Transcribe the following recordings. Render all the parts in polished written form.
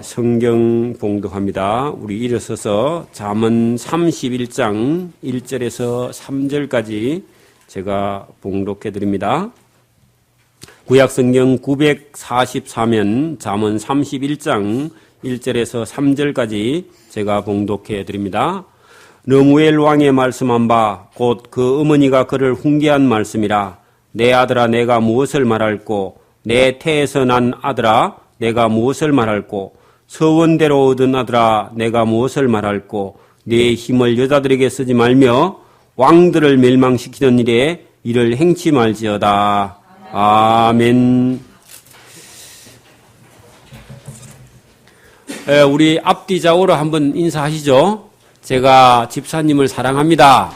성경 봉독합니다. 우리 일어서서 잠언 31장 1절에서 3절까지 제가 봉독해 드립니다. 구약성경 944면 잠언 31장 1절에서 3절까지 제가 봉독해 드립니다. 너무엘 왕의 말씀한 바 곧 그 어머니가 그를 훈계한 말씀이라. 내 아들아 내가 무엇을 말할꼬 내 태에서 난 아들아 내가 무엇을 말할꼬 서원대로 얻은 아들아 내가 무엇을 말할꼬 네 힘을 여자들에게 쓰지 말며 왕들을 멸망시키는 일에 이를 행치 말지어다. 아멘. 우리 앞뒤 좌우로 한번 인사하시죠. 제가 집사님을 사랑합니다.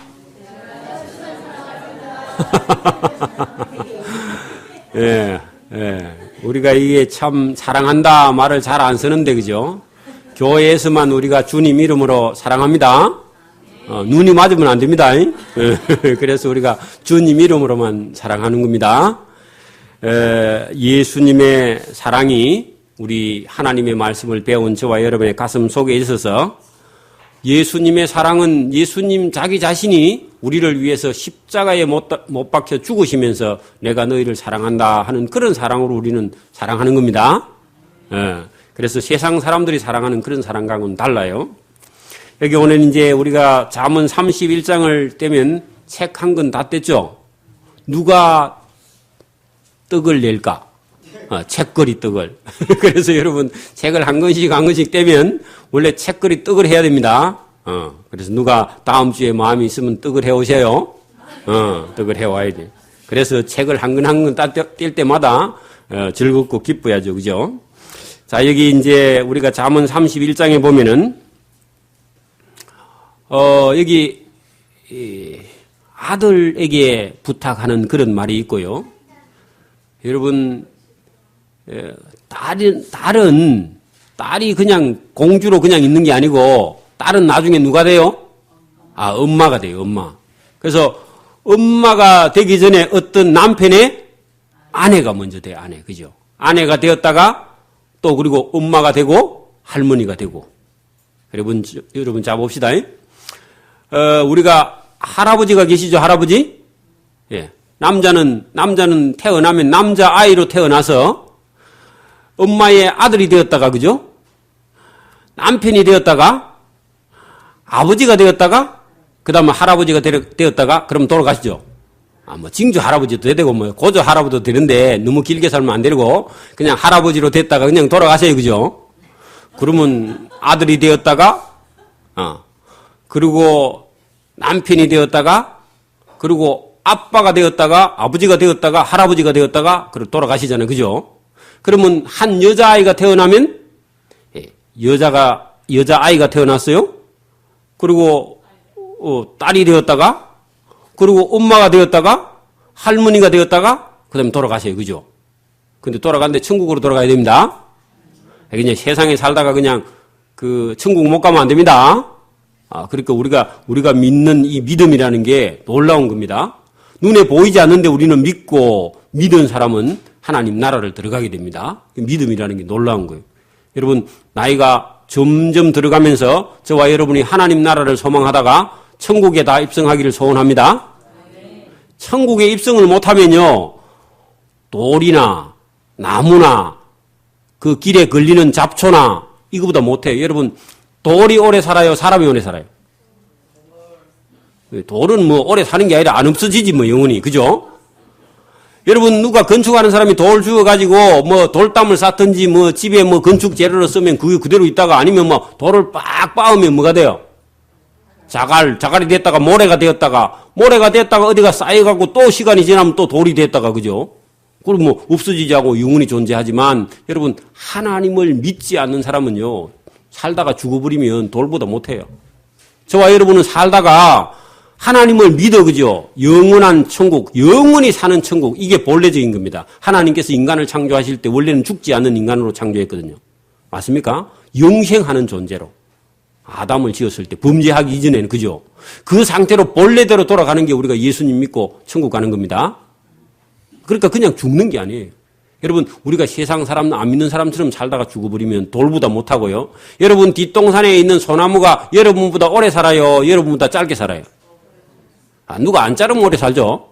예, 예. 우리가 이게 참 사랑한다 말을 잘 안 쓰는데, 그죠? 교회에서만 우리가 주님 이름으로 사랑합니다. 눈이 맞으면 안 됩니다. 그래서 우리가 주님 이름으로만 사랑하는 겁니다. 예수님의 사랑이 우리 하나님의 말씀을 배운 저와 여러분의 가슴 속에 있어서 예수님의 사랑은 예수님 자기 자신이 우리를 위해서 십자가에 못 박혀 죽으시면서 내가 너희를 사랑한다 하는 그런 사랑으로 우리는 사랑하는 겁니다. 그래서 세상 사람들이 사랑하는 그런 사랑과는 달라요. 여기 오늘 이제 우리가 잠언 31장을 떼면 책 한 권 다 뗐죠? 누가 떡을 낼까? 책거리 떡을. 그래서 여러분 책을 한 권씩 떼면 원래 책거리 떡을 해야 됩니다. 그래서 누가 다음 주에 마음이 있으면 떡을 해오세요. 떡을 해와야 돼. 그래서 책을 한 권 뗄 때마다 즐겁고 기뻐야죠. 그죠? 자, 여기 이제 우리가 잠언 31장에 보면은 여기 아들에게 부탁하는 그런 말이 있고요. 여러분 딸이 그냥 공주로 그냥 있는 게 아니고 딸은 나중에 누가 돼요? 엄마가 돼요, 엄마. 그래서 엄마가 되기 전에 어떤 남편의 아내가 먼저 돼요, 아내. 그죠? 아내가 되었다가 또 그리고 엄마가 되고 할머니가 되고. 여러분 자 봅시다. 우리가 할아버지가 계시죠, 할아버지? 예. 남자는 태어나면 남자아이로 태어나서 엄마의 아들이 되었다가, 그죠? 남편이 되었다가, 아버지가 되었다가, 그 다음에 할아버지가 되었다가, 그럼 돌아가시죠. 징조 할아버지도 되고, 고조 할아버지도 되는데, 너무 길게 살면 안 되고, 그냥 할아버지로 됐다가 그냥 돌아가세요, 그죠? 그러면 아들이 되었다가, 그리고 남편이 되었다가, 그리고 아빠가 되었다가, 아버지가 되었다가, 할아버지가 되었다가, 그리고 돌아가시잖아요, 그죠? 그러면 한 여자아이가 태어나면 여자아이가 태어났어요. 그리고 딸이 되었다가 그리고 엄마가 되었다가 할머니가 되었다가 그다음에 돌아가세요. 그죠? 근데 돌아가는데 천국으로 돌아가야 됩니다. 그냥 세상에 살다가 그냥 천국 못 가면 안 됩니다. 그러니까 우리가 믿는 이 믿음이라는 게 놀라운 겁니다. 눈에 보이지 않는데 우리는 믿고 믿은 사람은 하나님 나라를 들어가게 됩니다. 믿음이라는 게 놀라운 거예요. 여러분 나이가 점점 들어가면서 저와 여러분이 하나님 나라를 소망하다가 천국에 다 입성하기를 소원합니다. 천국에 입성을 못하면요 돌이나 나무나 그 길에 걸리는 잡초나 이거보다 못해요. 여러분 돌이 오래 살아요? 사람이 오래 살아요? 돌은 오래 사는 게 아니라 안 없어지지 영원히. 그죠? 여러분 누가 건축하는 사람이 돌 주워가지고 돌담을 쌓든지 집에 건축 재료로 쓰면 그게 그대로 있다가 아니면 돌을 빡 빻으면 뭐가 돼요? 자갈이 됐다가 모래가 되었다가 어디가 쌓여가고 또 시간이 지나면 또 돌이 됐다가 그죠? 그럼 없어지지 않고 영원히 존재하지만 여러분 하나님을 믿지 않는 사람은요 살다가 죽어버리면 돌보다 못해요. 저와 여러분은 살다가 하나님을 믿어, 그죠? 영원한 천국, 영원히 사는 천국, 이게 본래적인 겁니다. 하나님께서 인간을 창조하실 때 원래는 죽지 않는 인간으로 창조했거든요. 맞습니까? 영생하는 존재로. 아담을 지었을 때 범죄하기 이전에는, 그죠? 그 상태로 본래대로 돌아가는 게 우리가 예수님 믿고 천국 가는 겁니다. 그러니까 그냥 죽는 게 아니에요. 여러분, 우리가 세상 사람, 안 믿는 사람처럼 살다가 죽어버리면 돌보다 못하고요. 여러분, 뒷동산에 있는 소나무가 여러분보다 오래 살아요? 여러분보다 짧게 살아요? 누가 안 자르면 오래 살죠?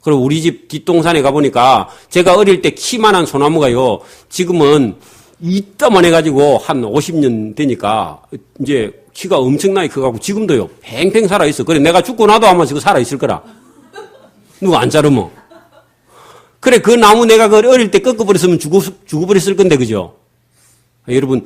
그리고 우리 집 뒷동산에 가보니까 제가 어릴 때 키만한 소나무가요, 지금은 이따만해가지고 한 50년 되니까 이제 키가 엄청나게 커가지고 지금도요, 팽팽 살아있어. 그래, 내가 죽고 나도 아마 지금 살아있을 거라. 누가 안 자르면. 그래, 그 나무 내가 그 어릴 때 꺾어버렸으면 죽어버렸을 건데, 그죠? 여러분,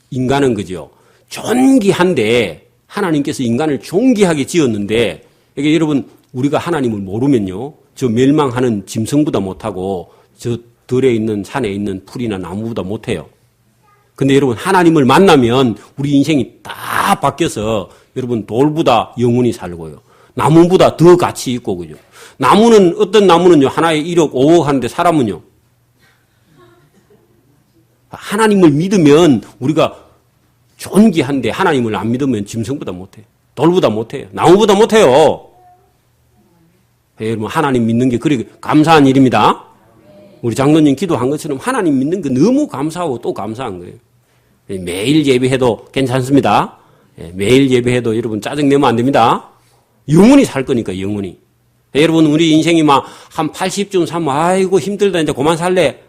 인간은 그죠? 존귀한데, 하나님께서 인간을 존귀하게 지었는데, 이게 여러분, 우리가 하나님을 모르면요, 저 멸망하는 짐승보다 못하고, 저 들에 있는 산에 있는 풀이나 나무보다 못해요. 근데 여러분, 하나님을 만나면 우리 인생이 다 바뀌어서 여러분, 돌보다 영원히 살고요. 나무보다 더 가치 있고, 그죠? 나무는, 어떤 나무는요, 하나에 1억, 5억 하는데 사람은요, 하나님을 믿으면 우리가 존귀한데 하나님을 안 믿으면 짐승보다 못해요. 돌보다 못해요. 나무보다 못해요. 여러분, 하나님 믿는 게 그리 감사한 일입니다. 우리 장로님 기도한 것처럼 하나님 믿는 게 너무 감사하고 또 감사한 거예요. 매일 예배해도 괜찮습니다. 매일 예배해도 여러분 짜증내면 안 됩니다. 영원히 살 거니까, 영원히. 여러분, 우리 인생이 막 한 80쯤 살면, 아이고, 힘들다, 이제 그만 살래.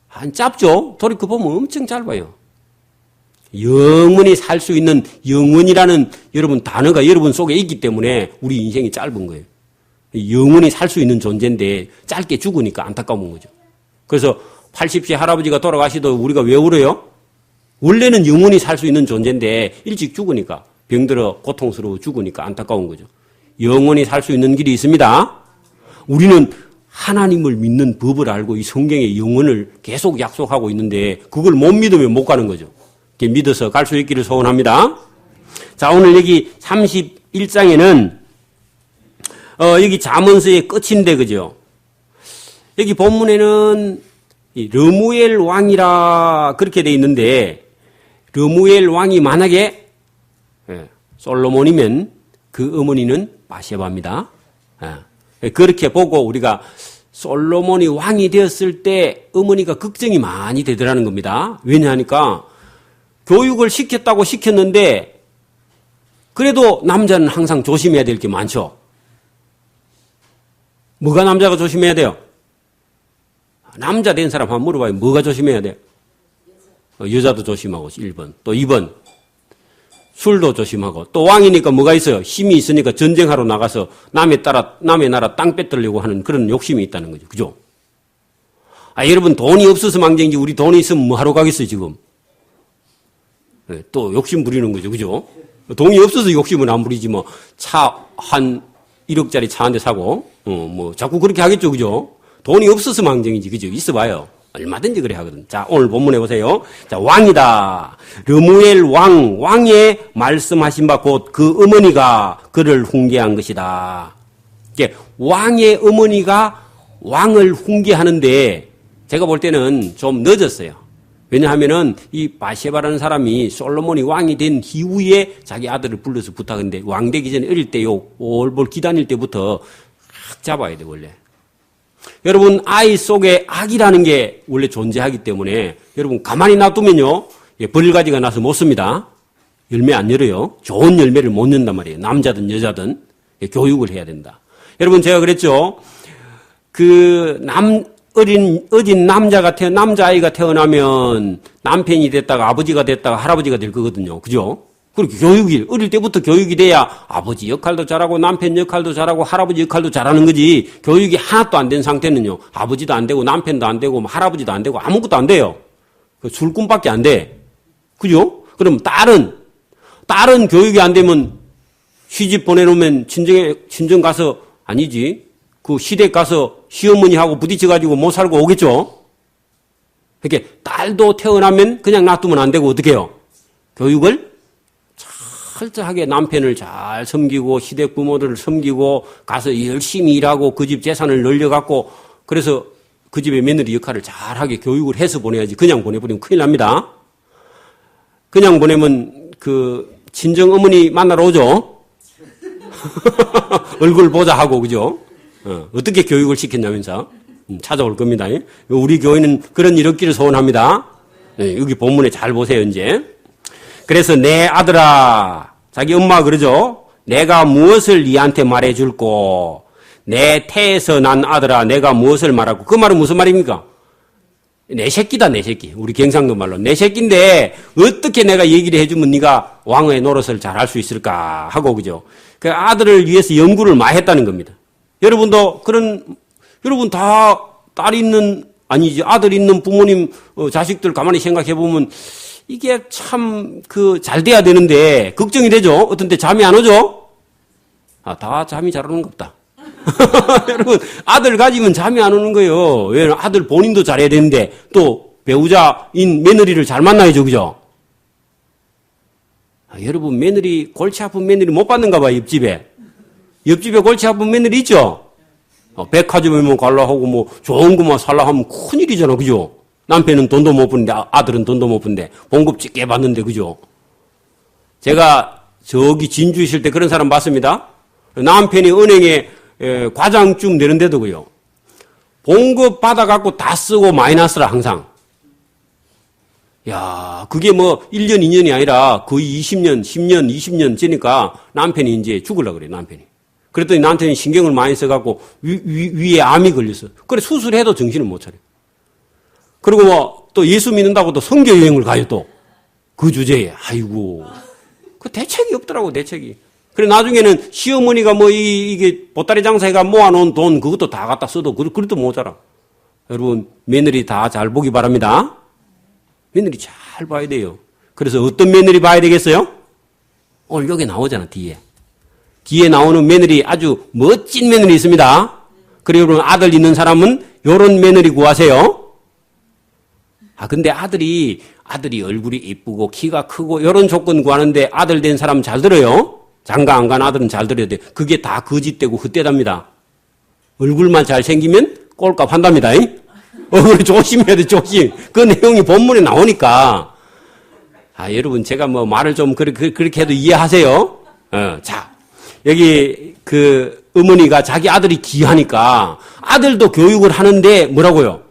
한 짧죠? 돌이켜보면 엄청 짧아요. 영원히 살 수 있는 영원이라는 여러분 단어가 여러분 속에 있기 때문에 우리 인생이 짧은 거예요. 영원히 살 수 있는 존재인데 짧게 죽으니까 안타까운 거죠. 그래서 80세 할아버지가 돌아가시도 우리가 왜 울어요? 원래는 영원히 살 수 있는 존재인데 일찍 죽으니까, 병들어 고통스러워 죽으니까 안타까운 거죠. 영원히 살 수 있는 길이 있습니다. 우리는 하나님을 믿는 법을 알고 이 성경의 영원을 계속 약속하고 있는데 그걸 못 믿으면 못 가는 거죠. 믿어서 갈 수 있기를 소원합니다. 자, 오늘 여기 31장에는 여기 잠언서의 끝인데, 그죠? 여기 본문에는 르무엘 왕이라 그렇게 돼 있는데, 르무엘 왕이 만약에 솔로몬이면 그 어머니는 바세바입니다. 그렇게 보고 우리가 솔로몬이 왕이 되었을 때 어머니가 걱정이 많이 되더라는 겁니다. 왜냐하니까 교육을 시켰다고 시켰는데 그래도 남자는 항상 조심해야 될 게 많죠. 뭐가 남자가 조심해야 돼요? 남자 된 사람 한번 물어봐요. 뭐가 조심해야 돼요? 여자도 조심하고 1번. 또 2번. 술도 조심하고. 또 왕이니까 뭐가 있어요? 힘이 있으니까 전쟁하러 나가서 남의 나라 땅 뺏으려고 하는 그런 욕심이 있다는 거죠. 그죠? 여러분, 돈이 없어서 망정이지 우리 돈이 있으면 뭐 하러 가겠어요, 지금? 또 욕심 부리는 거죠. 그죠? 돈이 없어서 욕심은 안 부리지 뭐 차 한 1억짜리 차 한 대 사고 뭐 자꾸 그렇게 하겠죠. 그죠? 돈이 없어서 망정이지. 그죠? 있어봐요. 얼마든지 그래 하거든. 자, 오늘 본문에 보세요. 자, 왕이다. 르무엘 왕의 말씀하신 바 곧 그 어머니가 그를 훈계한 것이다. 이게 왕의 어머니가 왕을 훈계하는데 제가 볼 때는 좀 늦었어요. 왜냐하면은 이 바세바라는 사람이 솔로몬이 왕이 된 이후에 자기 아들을 불러서 부탁했는데 왕 되기 전에 어릴 때요, 올볼 기다릴 때부터 확 잡아야 돼, 원래. 여러분, 아이 속에 악이라는 게 원래 존재하기 때문에 여러분 가만히 놔두면요, 벌가지가 나서 못 씁니다. 열매 안 열어요. 좋은 열매를 못 연단 말이에요. 남자든 여자든 교육을 해야 된다. 여러분, 제가 그랬죠. 어린 남자아이가 태어나면 남편이 됐다가 아버지가 됐다가 할아버지가 될 거거든요. 그죠? 그렇게 어릴 때부터 교육이 돼야 아버지 역할도 잘하고 남편 역할도 잘하고 할아버지 역할도 잘하는 거지. 교육이 하나도 안 된 상태는요, 아버지도 안 되고 남편도 안 되고 할아버지도 안 되고 아무것도 안 돼요. 술꾼밖에 안 돼. 그죠? 그럼 딸은 교육이 안 되면 시집 보내놓으면 친정 가서, 아니지, 그 시댁 가서 시어머니하고 부딪혀가지고 못 살고 오겠죠? 이렇게 딸도 태어나면 그냥 놔두면 안 되고 어떻게 해요? 교육을 철저하게 남편을 잘 섬기고 시댁 부모들을 섬기고 가서 열심히 일하고 그 집 재산을 늘려갖고 그래서 그 집의 며느리 역할을 잘하게 교육을 해서 보내야지. 그냥 보내버리면 큰일 납니다. 그냥 보내면 그 친정 어머니 만나러 오죠? 얼굴 보자 하고, 그죠? 어떻게 교육을 시켰냐면서. 찾아올 겁니다. 우리 교회는 그런 일 없기를 소원합니다. 여기 본문에 잘 보세요, 이제. 그래서 내 아들아, 자기 엄마가 그러죠. 내가 무엇을 네한테 말해줄꼬? 내 태에서 난 아들아, 내가 무엇을 말하고? 그 말은 무슨 말입니까? 내 새끼다, 내 새끼. 우리 경상도 말로. 내 새끼인데 어떻게 내가 얘기를 해주면 네가 왕의 노릇을 잘 할 수 있을까 하고, 그죠? 그 아들을 위해서 연구를 많이 했다는 겁니다. 여러분도 여러분 다 딸 있는, 아니지, 아들 있는 부모님, 자식들 가만히 생각해 보면 이게 참, 잘 돼야 되는데, 걱정이 되죠? 어떤 때 잠이 안 오죠? 다 잠이 잘 오는 것 없다. 여러분, 아들 가지면 잠이 안 오는 거예요. 왜냐면 아들 본인도 잘해야 되는데, 또 배우자인 며느리를 잘 만나야죠, 그죠? 여러분, 며느리, 골치 아픈 며느리 못 받는가 봐요, 옆집에. 옆집에 골치 아픈 며느리 있죠? 백화점에 갈라 하고 뭐 좋은 거만 살라 하면 큰일이잖아, 그죠? 남편은 돈도 못 버는데 아들은 돈도 못 버는데 봉급 적게 받는데, 그죠? 제가 저기 진주 있을 때 그런 사람 봤습니다. 남편이 은행에 과장 쭉 내는데도 그요. 봉급 받아갖고 다 쓰고 마이너스라 항상. 야, 그게 뭐 1년, 2년이 아니라 거의 20년, 10년, 20년 지니까 남편이 이제 죽으려고 그래, 남편이. 그랬더니 남편이 신경을 많이 써갖고 위에 암이 걸렸어. 그래, 수술해도 정신을 못 차려. 그리고 뭐 또 예수 믿는다고 또 선교 여행을 가요, 또. 그 주제에. 아이고. 그 대책이 없더라고, 대책이. 그래, 나중에는 시어머니가 뭐 이게 보따리 장사해가 모아놓은 돈 그것도 다 갖다 써도 그래도 모자라. 여러분, 며느리 다 잘 보기 바랍니다. 며느리 잘 봐야 돼요. 그래서 어떤 며느리 봐야 되겠어요? 오늘 여기 나오잖아, 뒤에. 뒤에 나오는 며느리 아주 멋진 며느리 있습니다. 그리고 여러분, 아들 있는 사람은 요런 며느리 구하세요. 근데 아들이 얼굴이 이쁘고 키가 크고 요런 조건 구하는데 아들 된 사람 잘 들어요. 장가 안 간 아들은 잘 들어야 돼. 그게 다 거짓되고 헛되답니다. 얼굴만 잘생기면 꼴값 한답니다. 그래, 조심해야 돼, 조심. 그 내용이 본문에 나오니까. 여러분, 제가 뭐 말을 좀 그렇게 해도 이해하세요. 자, 여기 어머니가 자기 아들이 귀하니까 아들도 교육을 하는데 뭐라고요?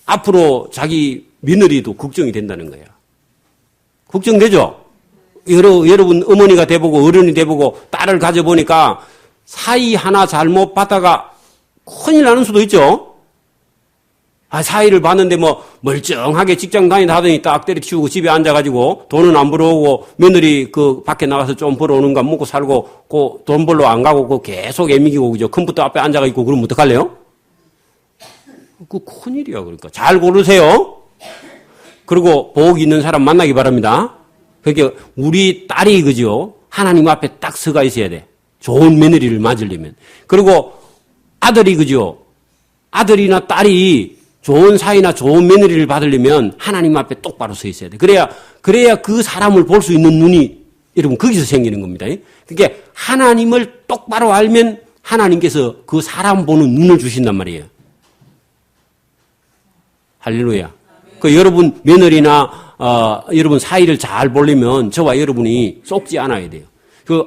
앞으로 자기 며느리도 걱정이 된다는 거예요. 걱정되죠? 여러분 어머니가 돼보고 어른이 돼보고 딸을 가져보니까 사이 하나 잘못 받다가 큰일 나는 수도 있죠? 사이를 봤는데 뭐 멀쩡하게 직장 다니다 하더니 딱 때려치우고 집에 앉아가지고 돈은 안 벌어오고 며느리 밖에 나가서 좀 벌어오는가 먹고 살고 돈 벌러 안 가고 계속 애미기고, 그죠? 컴퓨터 앞에 앉아가 있고 그러면 어떡할래요? 큰일이야. 그러니까 잘 고르세요. 그리고 복 있는 사람 만나기 바랍니다. 그러니까 우리 딸이, 그죠? 하나님 앞에 딱 서가 있어야 돼. 좋은 며느리를 맞으려면. 그리고 아들이, 그죠? 아들이나 딸이 좋은 사이나 좋은 며느리를 받으려면 하나님 앞에 똑바로 서 있어야 돼. 그래야 그 사람을 볼 수 있는 눈이, 여러분, 거기서 생기는 겁니다. 그러니까 하나님을 똑바로 알면 하나님께서 그 사람 보는 눈을 주신단 말이에요. 할렐루야. 여러분 며느리나 여러분 사이를 잘 보려면 저와 여러분이 쏙지 않아야 돼요.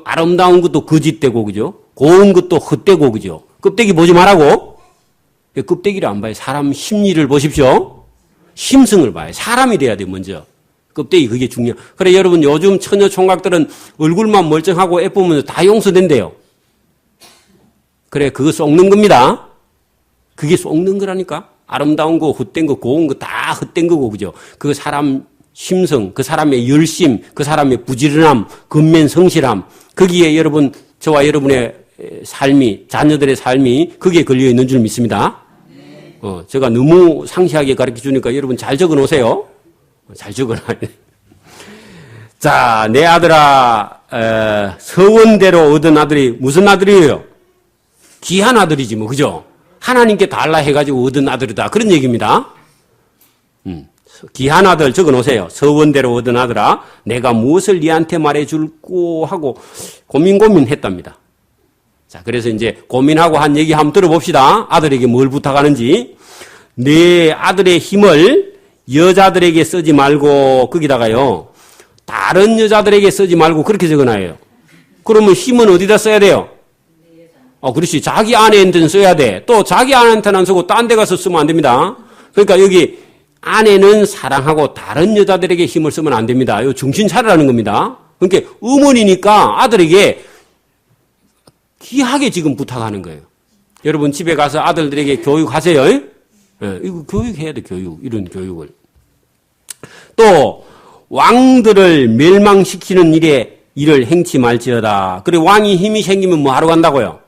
아름다운 것도 거짓되고, 그죠? 고운 것도 헛되고, 그죠? 껍데기 보지 말라고. 껍데기를 안 봐요. 사람 심리를 보십시오. 심성을 봐요. 사람이 돼야 돼요, 먼저. 껍데기, 그게 중요해요. 그래, 여러분, 요즘 처녀 총각들은 얼굴만 멀쩡하고 예쁘면 다 용서된대요. 그래, 그거 썩는 겁니다. 그게 썩는 거라니까. 아름다운 거, 헛된 거, 고운 거 다 헛된 거고, 그죠? 그 사람 심성, 그 사람의 열심, 그 사람의 부지런함, 근면 성실함, 거기에 여러분, 저와 여러분의 삶이, 자녀들의 삶이 거기에 걸려 있는 줄 믿습니다. 제가 너무 상세하게 가르쳐 주니까 여러분 잘 적어 놓으세요. 잘 적어 놔야 돼. 자, 내 아들아, 서원대로 얻은 아들이 무슨 아들이에요? 귀한 아들이지, 뭐, 그죠? 하나님께 달라 해가지고 얻은 아들이다. 그런 얘기입니다. 귀한 아들 적어 놓으세요. 서원대로 얻은 아들아, 내가 무엇을 네한테 말해줄꼬 하고 고민했답니다. 자, 그래서 이제 고민하고 한 얘기 한번 들어봅시다. 아들에게 뭘 부탁하는지. 내 아들의 힘을 여자들에게 쓰지 말고, 거기다가요, 다른 여자들에게 쓰지 말고 그렇게 적어놔요. 그러면 힘은 어디다 써야 돼요? 그렇지. 자기 아내한테는 써야 돼. 또 자기 아내한테는 안 쓰고 딴 데 가서 쓰면 안 됩니다. 그러니까 여기 아내는 사랑하고 다른 여자들에게 힘을 쓰면 안 됩니다. 이거 정신 차리라는 겁니다. 그러니까 어머니니까 아들에게 귀하게 지금 부탁하는 거예요. 여러분 집에 가서 아들들에게 교육하세요. 예, 이거 교육해야 돼, 교육. 이런 교육을. 또 왕들을 멸망시키는 일을 행치 말지어다. 그래 왕이 힘이 생기면 뭐 하러 간다고요?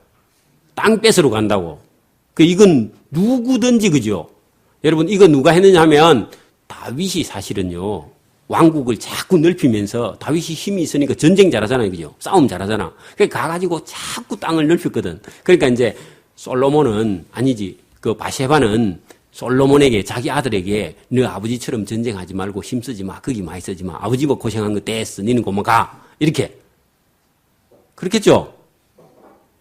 땅 뺏으러 간다고. 이건 누구든지 그죠? 여러분 이거 누가 했느냐 하면 다윗이 사실은요. 왕국을 자꾸 넓히면서 다윗이 힘이 있으니까 전쟁 잘하잖아요. 그죠? 싸움 잘하잖아. 그러니까 가가지고 자꾸 땅을 넓혔거든. 그러니까 이제 솔로몬은 아니지. 그 바세바는 솔로몬에게 자기 아들에게 너 아버지처럼 전쟁하지 말고 힘쓰지 마. 거기 많이 쓰지 마. 아버지 뭐 고생한 거 됐어. 니는 고만 가. 이렇게. 그렇겠죠?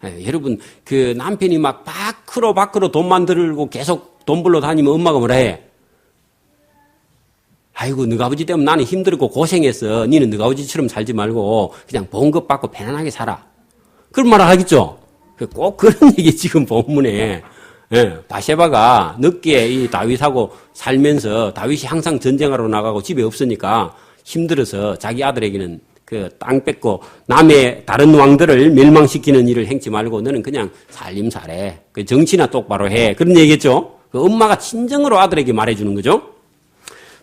네, 여러분 그 남편이 막 밖으로 돈만 들고 계속 돈 벌러 다니면 엄마가 뭐라 해? 아이고 너가 아버지 때문에 나는 힘들고 고생했어. 니는 너가 아버지처럼 살지 말고 그냥 봉급 받고 편안하게 살아. 그런 말을 하겠죠? 꼭 그런 얘기 지금 본문에 바세바가 늦게 이 다윗하고 살면서 다윗이 항상 전쟁하러 나가고 집에 없으니까 힘들어서 자기 아들에게는 그 땅 뺏고 남의 다른 왕들을 멸망시키는 일을 행치 말고 너는 그냥 살림살해. 그 정치나 똑바로 해. 그런 얘기겠죠? 그 엄마가 친정으로 아들에게 말해주는 거죠.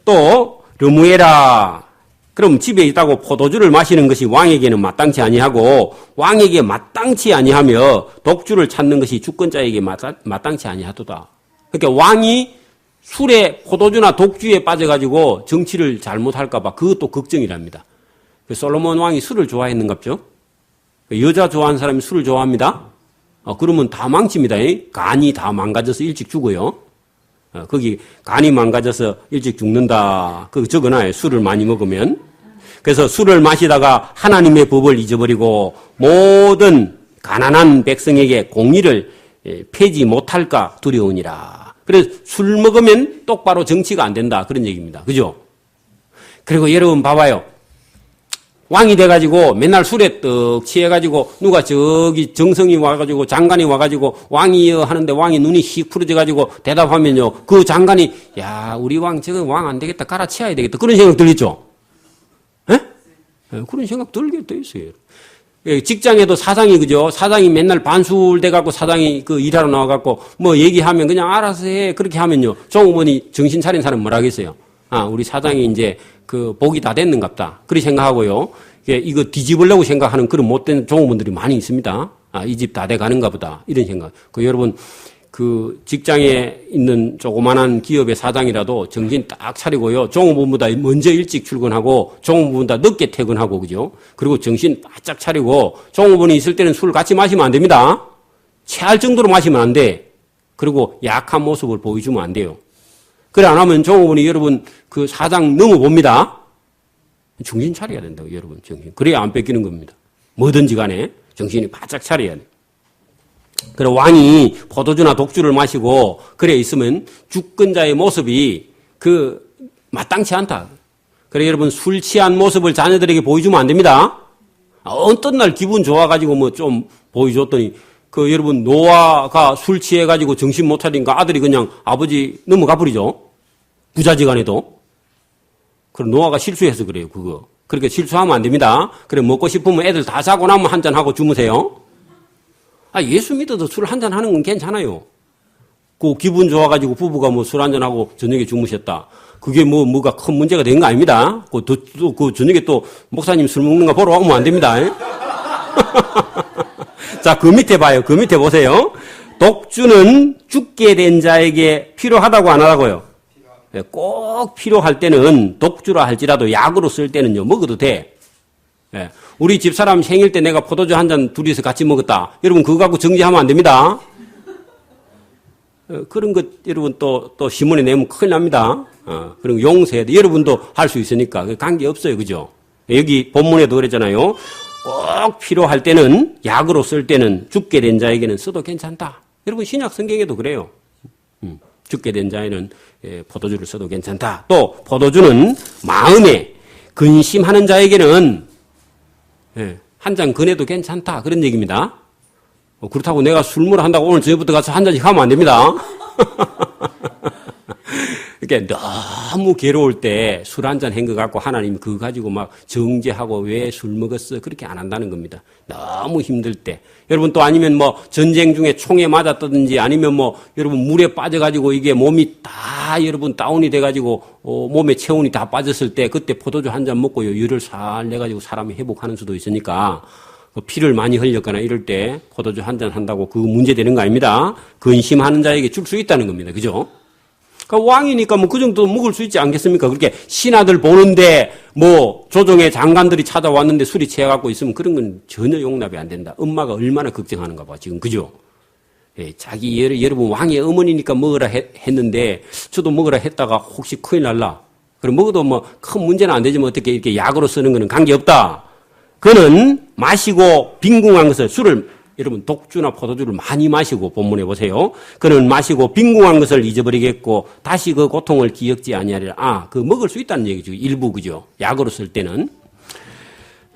또 르무에라. 그럼 집에 있다고 포도주를 마시는 것이 왕에게는 마땅치 아니하고 왕에게 마땅치 아니하며 독주를 찾는 것이 주권자에게 마땅치 아니하도다. 그러니까 왕이 술에 포도주나 독주에 빠져가지고 정치를 잘못할까 봐 그것도 걱정이랍니다. 솔로몬 왕이 술을 좋아했는갑죠? 여자 좋아하는 사람이 술을 좋아합니다. 그러면 다 망칩니다. 간이 다 망가져서 일찍 죽어요. 거기 간이 망가져서 일찍 죽는다. 그거 적어놔요. 술을 많이 먹으면. 그래서 술을 마시다가 하나님의 법을 잊어버리고 모든 가난한 백성에게 공의를 폐지 못할까 두려우니라. 그래서 술 먹으면 똑바로 정치가 안 된다. 그런 얘기입니다. 그죠? 그리고 여러분 봐봐요. 왕이 돼가지고 맨날 술에 떡 취해가지고 누가 저기 정성이 와가지고 장관이 와가지고 왕이여 하는데 왕이 눈이 씩 풀어져가지고 대답하면요. 그 장관이 야 우리 왕 저거 왕 안 되겠다 갈아치워야 되겠다. 그런 생각 들겠죠? 예? 그런 생각 들게 돼 있어요. 직장에도 사장이 그죠? 사장이 맨날 반술 돼갖고 사장이 그 일하러 나와갖고 뭐 얘기하면 그냥 알아서 해. 그렇게 하면요. 종업원이 정신 차린 사람 뭐라 하겠어요? 우리 사장이 이제 그 복이 다 됐는갑다. 그렇게 생각하고요. 이거 뒤집으려고 생각하는 그런 못된 종업원들이 많이 있습니다. 이 집 다 돼가는가 보다. 이런 생각. 여러분, 그 직장에 있는 조그만한 기업의 사장이라도 정신 딱 차리고요. 종업원보다 먼저 일찍 출근하고 종업원보다 늦게 퇴근하고, 그죠? 그리고 정신 바짝 차리고 종업원이 있을 때는 술 같이 마시면 안 됩니다. 체할 정도로 마시면 안 돼. 그리고 약한 모습을 보여주면 안 돼요. 그래 안 하면 종업원이 여러분 그 사장 넘어봅니다. 정신 차려야 된다고 여러분 정신. 그래야 안 뺏기는 겁니다. 뭐든지 간에 정신이 바짝 차려야 돼. 그래 왕이 포도주나 독주를 마시고 그래 있으면 주권자의 모습이 그 마땅치 않다. 그래 여러분 술 취한 모습을 자녀들에게 보여주면 안 됩니다. 어떤 날 기분 좋아가지고 뭐 좀 보여줬더니 그 여러분 노아가 술 취해가지고 정신 못 차리니까 아들이 그냥 아버지 넘어가 버리죠. 부자지간에도. 그럼 노아가 실수해서 그래요. 그거. 그렇게 실수하면 안 됩니다. 그래 먹고 싶으면 애들 다 자고 나면 한잔 하고 주무세요. 예수 믿어도 술 한잔 하는 건 괜찮아요. 그 기분 좋아가지고 부부가 뭐 술 한잔 하고 저녁에 주무셨다. 그게 뭐가 큰 문제가 된 거 아닙니다. 그 저녁에 또 목사님 술 먹는 거 보러 오면 안 됩니다. 자, 그 밑에 봐요. 그 밑에 보세요. 독주는 죽게 된 자에게 필요하다고 안 하다고요? 꼭 필요할 때는 독주라 할지라도 약으로 쓸 때는요, 먹어도 돼. 우리 집사람 생일 때 내가 포도주 한 잔 둘이서 같이 먹었다. 여러분, 그거 갖고 정지하면 안 됩니다. 그런 것, 여러분 또 신문에 내면 큰일 납니다. 그리고 용서해야 돼. 여러분도 할 수 있으니까. 관계 없어요. 그죠? 여기 본문에도 그랬잖아요. 꼭 필요할 때는 약으로 쓸 때는 죽게 된 자에게는 써도 괜찮다. 여러분 신약 성경에도 그래요. 죽게 된 자에는 포도주를 써도 괜찮다. 또 포도주는 마음에 근심하는 자에게는 한 잔 권해도 괜찮다. 그런 얘기입니다. 그렇다고 내가 술물 한다고 오늘 저녁부터 가서 한 잔씩 하면 안 됩니다. 그러니까 너무 괴로울 때 술 한 잔 한 거 갖고 하나님이 그거 가지고 막 정죄하고 왜 술 먹었어? 그렇게 안 한다는 겁니다. 너무 힘들 때. 여러분 또 아니면 뭐 전쟁 중에 총에 맞았다든지 아니면 뭐 여러분 물에 빠져가지고 이게 몸이 다 여러분 다운이 돼가지고 몸에 체온이 다 빠졌을 때 그때 포도주 한 잔 먹고요. 열을 살 내가지고 사람이 회복하는 수도 있으니까 피를 많이 흘렸거나 이럴 때 포도주 한 잔 한다고 그거 문제되는 거 아닙니다. 근심하는 자에게 줄 수 있다는 겁니다. 그죠? 그러니까 왕이니까 뭐 그 정도 먹을 수 있지 않겠습니까? 그렇게 신하들 보는데 뭐 조정의 장관들이 찾아왔는데 술이 취해갖고 있으면 그런 건 전혀 용납이 안 된다. 엄마가 얼마나 걱정하는가 봐 지금 그죠? 예, 자기 여러분 왕의 어머니니까 먹으라 했는데 저도 먹으라 했다가 혹시 큰일 날라. 그럼 먹어도 뭐 큰 문제는 안 되지만 어떻게 이렇게 약으로 쓰는 거는 관계없다. 그는 마시고 빈궁한 것을 술을 여러분 독주나 포도주를 많이 마시고 본문에 보세요. 그는 마시고 빈궁한 것을 잊어버리겠고 다시 그 고통을 기억지 아니하리라. 그 먹을 수 있다는 얘기죠. 일부 그죠. 약으로 쓸 때는.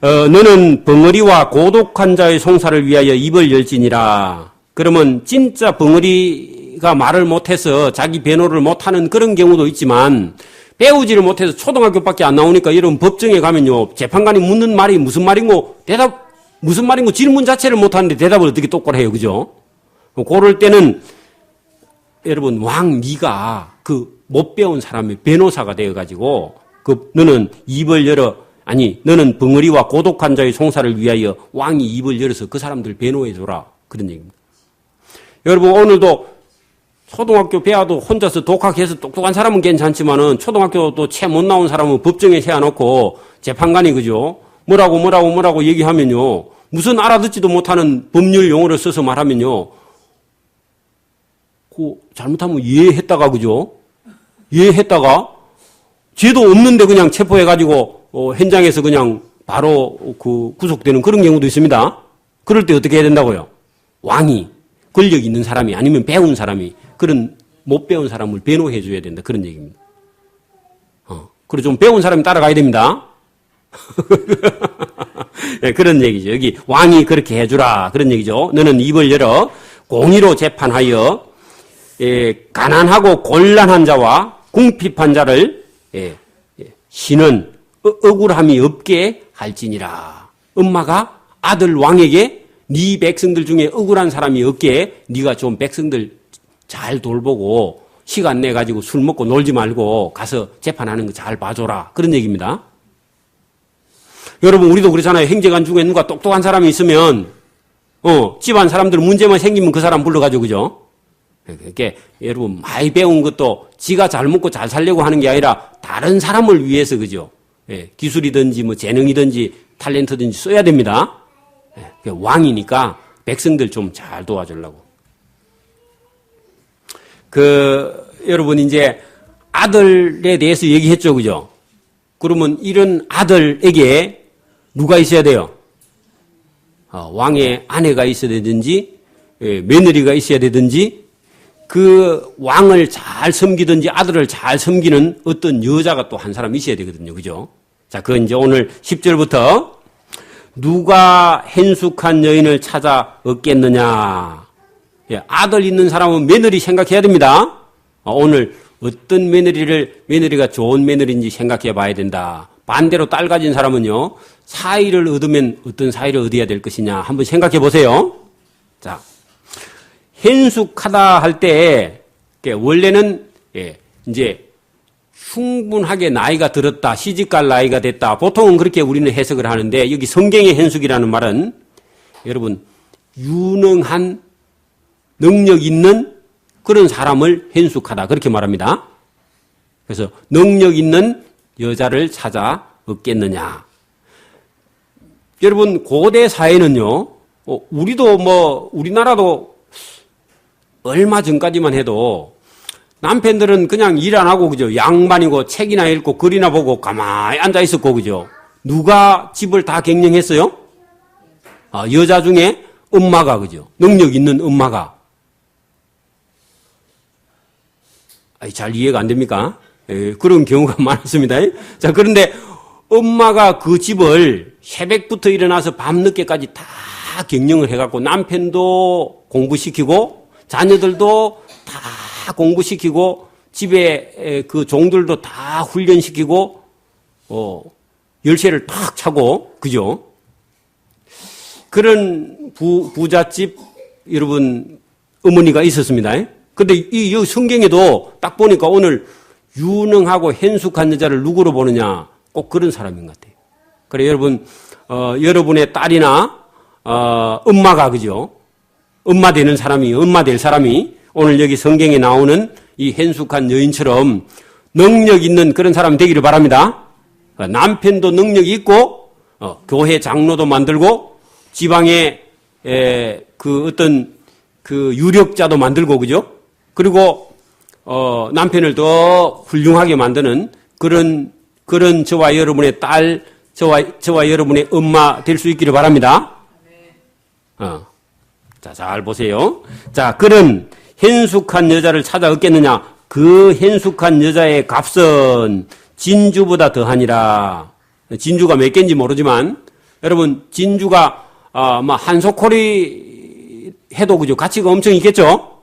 너는 벙어리와 고독한 자의 송사를 위하여 입을 열지니라. 그러면 진짜 벙어리가 말을 못해서 자기 변호를 못하는 그런 경우도 있지만 배우지를 못해서 초등학교밖에 안 나오니까 여러분 법정에 가면요. 재판관이 묻는 말이 무슨 말인고 무슨 말인고 질문 자체를 못하는데 대답을 어떻게 똑바로 해요. 그죠? 그럴 때는 여러분 네가 그 못 배운 사람의 변호사가 되어가지고 너는 입을 열어 너는 벙어리와 고독한 자의 송사를 위하여 왕이 입을 열어서 그 사람들 변호해줘라. 그런 얘기입니다. 여러분 오늘도 초등학교 배워도 혼자서 독학해서 똑똑한 사람은 괜찮지만은 초등학교도 채 못 나온 사람은 법정에 세워놓고 재판관이 그죠? 뭐라고 얘기하면요. 무슨 알아듣지도 못하는 법률 용어를 써서 말하면요. 잘못하면 이해했다가 그죠? 이해했다가 죄도 없는데 그냥 체포해가지고 현장에서 그냥 바로 구속되는 그런 경우도 있습니다. 그럴 때 어떻게 해야 된다고요? 왕이 권력 있는 사람이 아니면 배운 사람이 그런 못 배운 사람을 변호해 줘야 된다. 그런 얘기입니다. 그리고 좀 배운 사람이 따라가야 됩니다. 네, 그런 얘기죠. 여기 왕이 그렇게 해주라. 그런 얘기죠. 너는 입을 열어 공의로 재판하여 가난하고 곤란한 자와 궁핍한 자를 신은 억울함이 없게 할지니라. 엄마가 아들 왕에게 네 백성들 중에 억울한 사람이 없게 네가 좀 백성들 잘 돌보고 시간 내가지고 술 먹고 놀지 말고 가서 재판하는 거 잘 봐줘라. 그런 얘기입니다. 여러분 우리도 그렇잖아요. 행정관 중에 누가 똑똑한 사람이 있으면 집안 사람들 문제만 생기면 그 사람 불러가지고 그죠? 그러니까 여러분 많이 배운 것도 지가 잘 먹고 잘 살려고 하는 게 아니라 다른 사람을 위해서 그죠? 기술이든지 뭐 재능이든지 탤런트든지 써야 됩니다. 왕이니까 백성들 좀 잘 도와주려고. 여러분 이제 아들에 대해서 얘기했죠. 그죠? 그러면 이런 아들에게 누가 있어야 돼요? 왕의 아내가 있어야 되든지 며느리가 있어야 되든지 그 왕을 잘 섬기든지 아들을 잘 섬기는 어떤 여자가 또 한 사람 있어야 되거든요. 그죠? 자, 그건 이제 오늘 10절부터 누가 hen 여인을 찾아 얻겠느냐. 아들 있는 사람은 며느리 생각해야 됩니다. 오늘 어떤 며느리가 좋은 며느리인지 생각해 봐야 된다. 반대로 딸 가진 사람은요, 사위를 얻으면 어떤 사위를 얻어야 될 것이냐. 한번 생각해 보세요. 자, hen 할 때, 원래는, 이제, 충분하게 나이가 들었다, 시집갈 나이가 됐다. 보통은 그렇게 우리는 해석을 하는데, 여기 성경의 hen 이라는 말은, 여러분, 유능한, 능력 있는 그런 사람을 hen 그렇게 말합니다. 그래서, 능력 있는 여자를 찾아 얻겠느냐. 여러분, 고대 사회는요, 우리나라도 얼마 전까지만 해도 남편들은 그냥 일 안 하고, 그죠? 양반이고 책이나 읽고 글이나 보고 가만히 앉아 있었고, 그죠? 누가 집을 다 경영했어요? 여자 중에 엄마가, 그죠? 능력 있는 엄마가. 잘 이해가 안 됩니까? 그런 경우가 많습니다. 자, 그런데 엄마가 그 집을 새벽부터 일어나서 밤늦게까지 다 다 경영을 해갖고 남편도 공부시키고 자녀들도 다 공부시키고 집에 그 종들도 다 훈련시키고 열쇠를 탁 차고 그죠? 그런 부잣집 여러분 어머니가 있었습니다. 근데 이 성경에도 딱 보니까 오늘 유능하고 현숙한 여자를 누구로 보느냐? 꼭 그런 사람인 것 같아요. 그래 여러분 여러분의 딸이나 엄마가 그죠? 엄마 될 사람이 오늘 여기 성경에 나오는 이 현숙한 여인처럼 능력 있는 그런 사람이 되기를 바랍니다. 남편도 능력이 있고 교회 장로도 만들고 지방에 그 어떤 그 유력자도 만들고 그죠? 그리고 남편을 더 훌륭하게 만드는 그런 저와 여러분의 딸, 저와 여러분의 엄마 될 수 있기를 바랍니다. 자, 잘 보세요. 자, 그런 현숙한 여자를 찾아 얻겠느냐? 그 현숙한 여자의 값은 진주보다 더하니라. 진주가 몇 개인지 모르지만 여러분 진주가 한 소코리 해도 그죠? 가치가 엄청 있겠죠?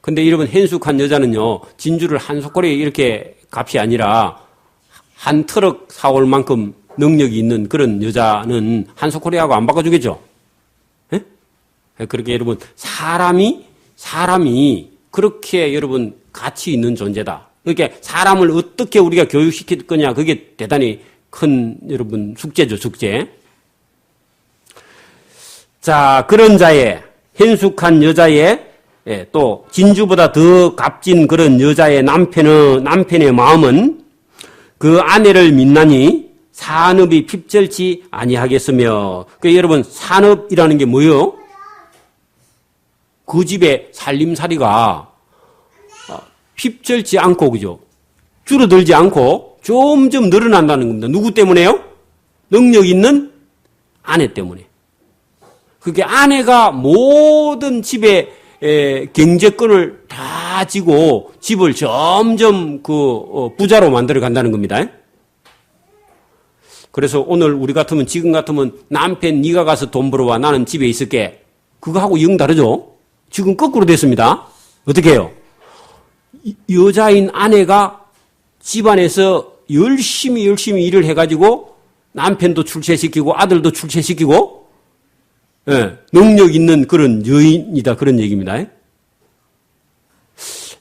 근데 여러분 현숙한 여자는요 진주를 한 소코리 이렇게 값이 아니라 한 트럭 사올 만큼 능력이 있는 그런 여자는 한 소코리하고 안 바꿔주겠죠? 예? 그렇게 여러분 사람이 그렇게 여러분 가치 있는 존재다. 그러니까 사람을 어떻게 우리가 교육시킬 거냐 그게 대단히 큰 여러분 숙제죠, 숙제. 자, 그런 자의 현숙한 여자의 또 진주보다 더 값진 그런 여자의 남편의 마음은 그 아내를 믿나니 산업이 핍절치 아니하겠으며. 그러니까 여러분 산업이라는 게 뭐예요? 그 집의 살림살이가 핍절치 않고 그죠? 줄어들지 않고 점점 늘어난다는 겁니다. 누구 때문에요? 능력 있는 아내 때문에. 그게 아내가 모든 집의 경제권을 다 쥐고 집을 점점 부자로 만들어 간다는 겁니다. 그래서 오늘 우리 같으면 지금 같으면 남편 네가 가서 돈 벌어와 나는 집에 있을게. 그거하고 영 다르죠? 지금 거꾸로 됐습니다. 어떻게 해요? 여자인 아내가 집안에서 열심히 일을 해가지고 남편도 출세시키고 아들도 출세시키고 능력 있는 그런 여인이다 그런 얘기입니다.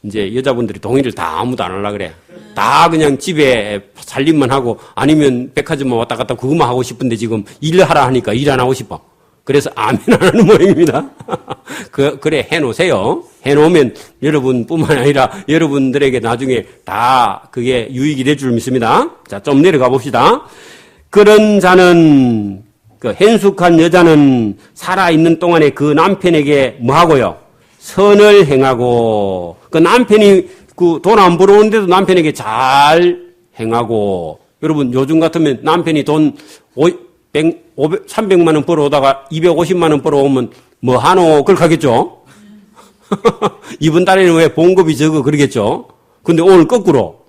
이제 여자분들이 동의를 다 아무도 안 하려고 그래. 다 그냥 집에 살림만 하고 아니면 백화점만 왔다 갔다 그것만 하고 싶은데 지금 일하라 하니까 일 안 하고 싶어. 그래서 아멘 안 하는 모양입니다. 그래 해놓으세요. 해놓으면 여러분뿐만 아니라 여러분들에게 나중에 다 그게 유익이 될 줄 믿습니다. 자, 좀 내려가 봅시다. 그런 자는 그 현숙한 여자는 살아있는 동안에 그 남편에게 뭐 하고요? 선을 행하고 그 남편이 그 돈 안 벌어오는데도 남편에게 잘 행하고 여러분 요즘 같으면 남편이 돈 300만 원 벌어오다가 250만 원 벌어오면 뭐 하노 그렇게 하겠죠? 이번 달에는 왜 봉급이 적어 그러겠죠? 근데 오늘 거꾸로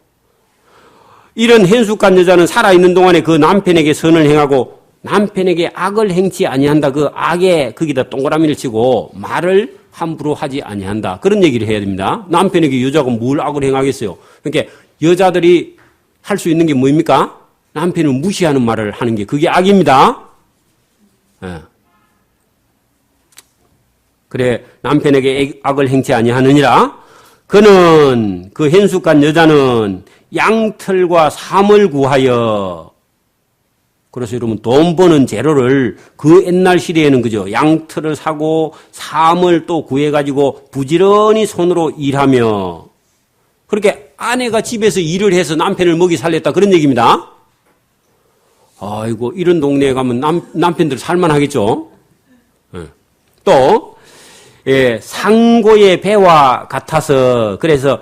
이런 현숙한 여자는 살아있는 동안에 그 남편에게 선을 행하고 남편에게 악을 행치 아니한다. 그 악에 거기다 동그라미를 치고 말을 함부로 하지 아니한다. 그런 얘기를 해야 됩니다. 남편에게 여자가 뭘 악을 행하겠어요? 그러니까 여자들이 할 수 있는 게 뭐입니까? 남편을 무시하는 말을 하는 게 그게 악입니다. 그래 남편에게 악을 행치 아니하느니라. 그는 그 현숙한 여자는 양털과 삼을 구하여 그래서 여러분 돈 버는 재료를 그 옛날 시대에는 그죠 양털을 사고 삼을 또 구해가지고 부지런히 손으로 일하며 그렇게 아내가 집에서 일을 해서 남편을 먹이 살렸다 그런 얘기입니다. 아이고 이런 동네에 가면 남편들 살만하겠죠. 또 상고의 배와 같아서 그래서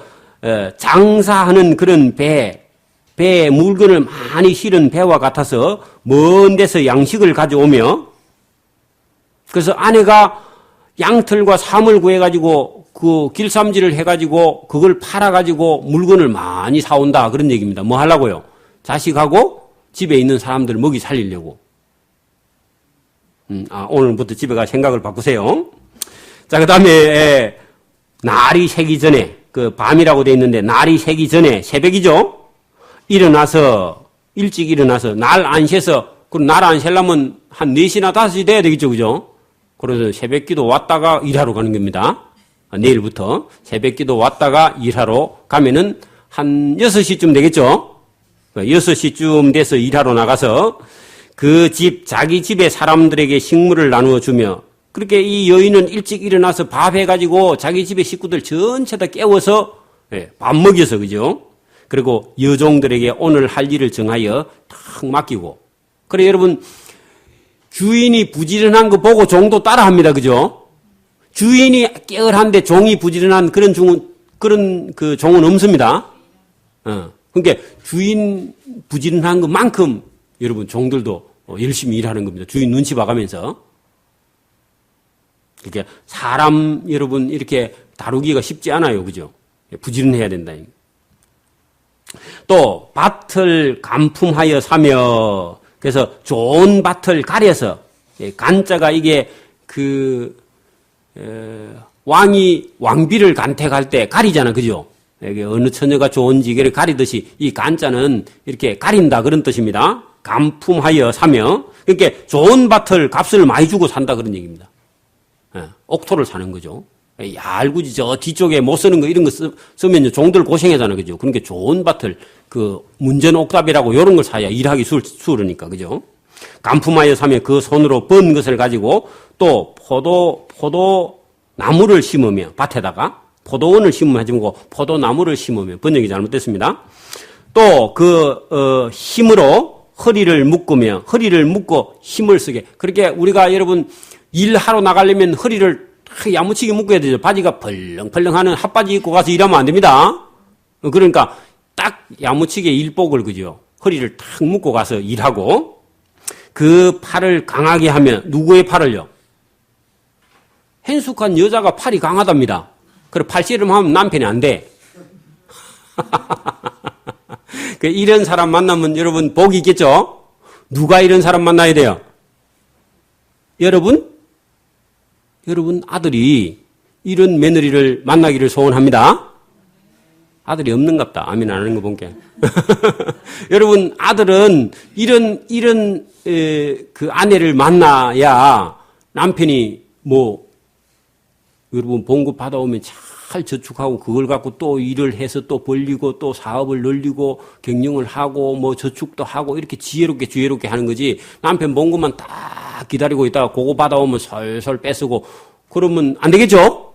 장사하는 그런 배에 물건을 많이 실은 배와 같아서 먼 데서 양식을 가져오며 그래서 아내가 양털과 삼을 구해가지고 그 길쌈질을 해가지고 그걸 팔아가지고 물건을 많이 사온다 그런 얘기입니다. 뭐 하려고요? 자식하고 집에 있는 사람들 먹이 살리려고. 오늘부터 집에 가 생각을 바꾸세요. 자, 그 다음에, 날이 새기 전에, 그 밤이라고 돼 있는데, 날이 새기 전에, 새벽이죠? 일어나서, 일찍 일어나서, 날 안 새서, 그럼 날 안 새려면 한 4시나 5시 돼야 되겠죠, 그죠? 그래서 새벽 기도 왔다가 일하러 가는 겁니다. 내일부터. 새벽 기도 왔다가 일하러 가면은 한 6시쯤 되겠죠? 6시쯤 돼서 일하러 나가서 그 집, 자기 집의 사람들에게 식물을 나누어 주며 그렇게 이 여인은 일찍 일어나서 밥 해가지고 자기 집의 식구들 전체 다 깨워서 밥 먹여서, 그죠? 그리고 여종들에게 오늘 할 일을 정하여 탁 맡기고. 그래, 여러분, 주인이 부지런한 거 보고 종도 따라 합니다. 그죠? 주인이 깨어한데 종이 부지런한 그런 그 종은 없습니다. 그러니까 주인 부지런한 것만큼 여러분 종들도 열심히 일하는 겁니다. 주인 눈치 봐가면서. 그러니까 사람 여러분 이렇게 다루기가 쉽지 않아요. 그죠? 부지런해야 된다. 또 밭을 간품하여 사며 그래서 좋은 밭을 가려서 간자가 이게 왕이 왕비를 간택할 때 가리잖아. 그죠? 이게 어느 처녀가 좋은지 이걸 가리듯이 이 간자는 이렇게 가린다 그런 뜻입니다. 간품하여 사며 그러니까 좋은 밭을 값을 많이 주고 산다 그런 얘기입니다. 옥토를 사는 거죠. 얄궂이 저 뒤쪽에 못 쓰는 거 이런 거 쓰면 종들 고생하잖아. 그죠? 그러니까 좋은 밭을 문전 옥답이라고 이런 걸 사야 일하기 수르니까. 그죠? 간품하여 사며 그 손으로 번 것을 가지고 또 포도 나무를 심으며 밭에다가 포도원을 심으면 하지 말고 포도나무를 심으며 번역이 잘못됐습니다. 또 힘으로 허리를 묶고 힘을 쓰게. 그렇게 우리가 여러분 일하러 나가려면 허리를 야무치게 묶어야 되죠. 바지가 펄렁펄렁하는 핫바지 입고 가서 일하면 안 됩니다. 그러니까 딱 야무치게 일복을 그죠. 허리를 탁 묶고 가서 일하고 그 팔을 강하게 하면 누구의 팔을요? hen숙한 여자가 팔이 강하답니다. 그래 팔씨름하면 남편이 안 돼. 이런 사람 만나면 여러분 복이 있겠죠? 누가 이런 사람 만나야 돼요? 여러분 아들이 이런 며느리를 만나기를 소원합니다. 아들이 없는갑다. 아멘 안 하는 거 본게. 여러분 아들은 이런 그 아내를 만나야 남편이 여러분 봉급 받아오면 잘 저축하고 그걸 갖고 또 일을 해서 또 벌리고 또 사업을 늘리고 경영을 하고 저축도 하고 이렇게 지혜롭게 하는 거지. 남편 봉급만 딱 기다리고 있다가 그거 받아오면 설설 뺏으고 그러면 안 되겠죠?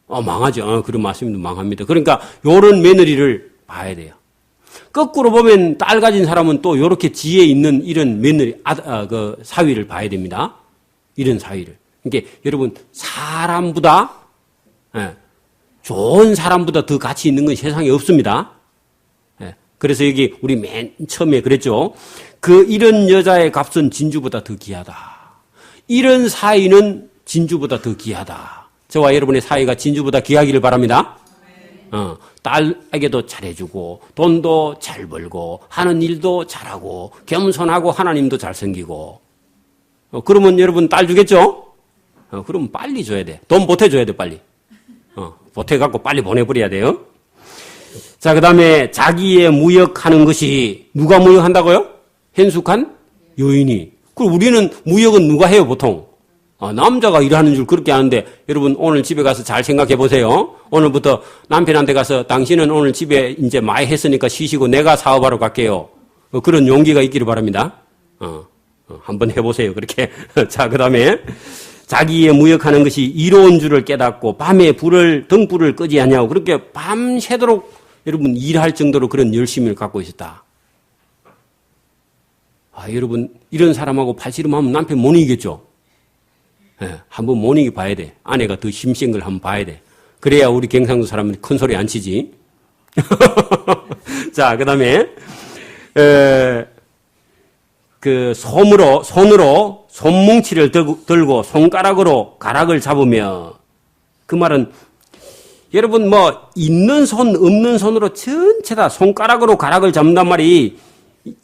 망하죠. 그런 말씀도 망합니다. 그러니까 요런 며느리를 봐야 돼요. 거꾸로 보면 딸 가진 사람은 또 요렇게 지혜 있는 이런 며느리, 사위를 봐야 됩니다. 이런 사위를. 그러니까 여러분 사람보다 좋은 사람보다 더 가치 있는 건 세상에 없습니다. 그래서 여기 우리 맨 처음에 그랬죠. 이런 여자의 값은 진주보다 더 귀하다. 이런 사위는 진주보다 더 귀하다. 저와 여러분의 사위가 진주보다 귀하기를 바랍니다. 딸에게도 잘해주고 돈도 잘 벌고 하는 일도 잘하고 겸손하고 하나님도 잘생기고 그러면 여러분 딸 주겠죠? 그러면 빨리 줘야 돼. 돈 보태줘야 돼, 빨리. 보태갖고 빨리 보내버려야 돼요. 자, 그 다음에 자기의 무역하는 것이 누가 무역한다고요? hen숙한 여인이. 그리고 우리는 무역은 누가 해요, 보통? 남자가 일하는 줄 그렇게 아는데 여러분 오늘 집에 가서 잘 생각해 보세요. 오늘부터 남편한테 가서 당신은 오늘 집에 이제 많이 했으니까 쉬시고 내가 사업하러 갈게요. 그런 용기가 있기를 바랍니다. 한번 해보세요. 그렇게. 자, 그 다음에 자기의 무역하는 것이 이로운 줄을 깨닫고 밤에 등불을 끄지 않냐고 그렇게 밤새도록 여러분 일할 정도로 그런 열심을 갖고 있었다. 여러분 이런 사람하고 팔씨름하면 남편 못 이기겠죠? 한번 못 이기 봐야 돼. 아내가 더 힘센 걸 한번 봐야 돼. 그래야 우리 경상도 사람은 큰 소리 안 치지. 자, 그 다음에 손으로 손뭉치를 들고 손가락으로 가락을 잡으며 그 말은 여러분 있는 손 없는 손으로 전체 다 손가락으로 가락을 잡는단 말이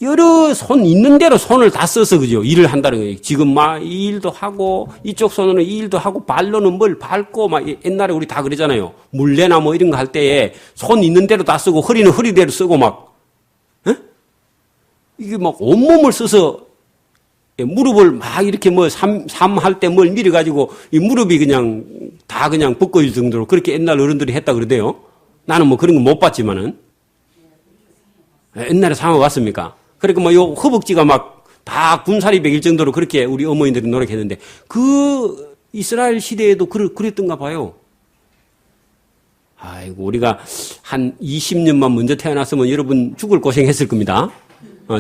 여러 손 있는 대로 손을 다 써서 그죠? 일을 한다는 거예요. 지금 막 이 일도 하고 이쪽 손으로는 이 일도 하고 발로는 뭘 밟고 막 옛날에 우리 다 그러잖아요. 물레나 뭐 이런 거 할 때에 손 있는 대로 다 쓰고 허리는 허리대로 쓰고 막 이게 막 온몸을 써서 무릎을 막 이렇게 뭐 삼할 때 뭘 밀어가지고 이 무릎이 그냥 다 그냥 붓거릴 정도로 그렇게 옛날 어른들이 했다 그러대요. 나는 뭐 그런 거 못 봤지만은. 옛날에 상어 왔습니까? 그러니까 뭐 요 허벅지가 막 다 군살이 베길 정도로 그렇게 우리 어머니들이 노력했는데 그 이스라엘 시대에도 그랬던가 봐요. 아이고, 우리가 한 20년만 먼저 태어났으면 여러분 죽을 고생했을 겁니다.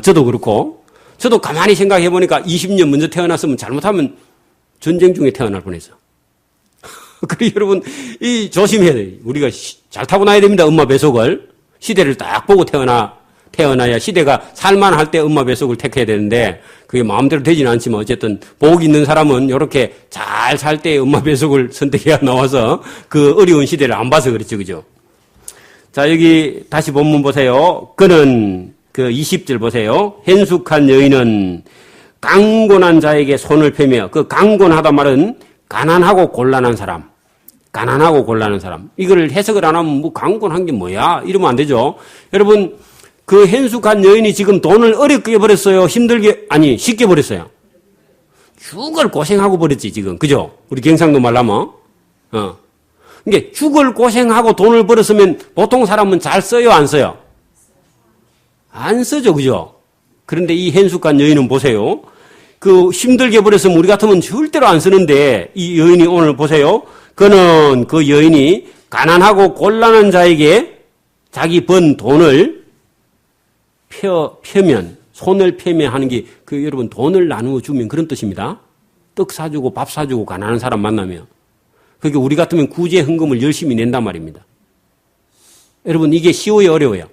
저도 그렇고. 저도 가만히 생각해 보니까 20년 먼저 태어났으면 잘못하면 전쟁 중에 태어날 뻔했어. 그래, 여러분, 조심해야 돼요. 우리가 잘 타고나야 됩니다. 엄마 뱃속을. 시대를 딱 보고 태어나야 시대가 살만할 때 엄마 뱃속을 택해야 되는데 그게 마음대로 되지는 않지만 어쨌든 복 있는 사람은 이렇게 잘 살 때 엄마 뱃속을 선택해야 나와서 그 어려운 시대를 안 봐서 그렇죠. 그죠? 자, 여기 다시 본문 보세요. 그는 그 20절 보세요. hen 여인은 강곤한 자에게 손을 펴며 그 강곤하다 말은 가난하고 곤란한 사람. 가난하고 곤란한 사람. 이걸 해석을 안 하면 뭐 강곤한 게 뭐야? 이러면 안 되죠. 여러분, 그 hen 여인이 지금 돈을 어렵게 버렸어요? 쉽게 버렸어요? 죽을 고생하고 버렸지, 지금. 그죠? 우리 경상도 말하면. 그러니까 죽을 고생하고 돈을 벌었으면 보통 사람은 잘 써요, 안 써요? 안 쓰죠, 그죠? 그런데 이 hen 여인은 보세요. 그 힘들게 버렸으면 우리 같으면 절대로 안 쓰는데 이 여인이 오늘 보세요. 그는 그 여인이 가난하고 곤란한 자에게 자기 번 돈을 펴면, 손을 펴면 하는 게 그 여러분 돈을 나누어 주면 그런 뜻입니다. 떡 사주고 밥 사주고 가난한 사람 만나면. 그게 우리 같으면 구제 헌금을 열심히 낸단 말입니다. 여러분, 이게 쉬워요, 어려워요?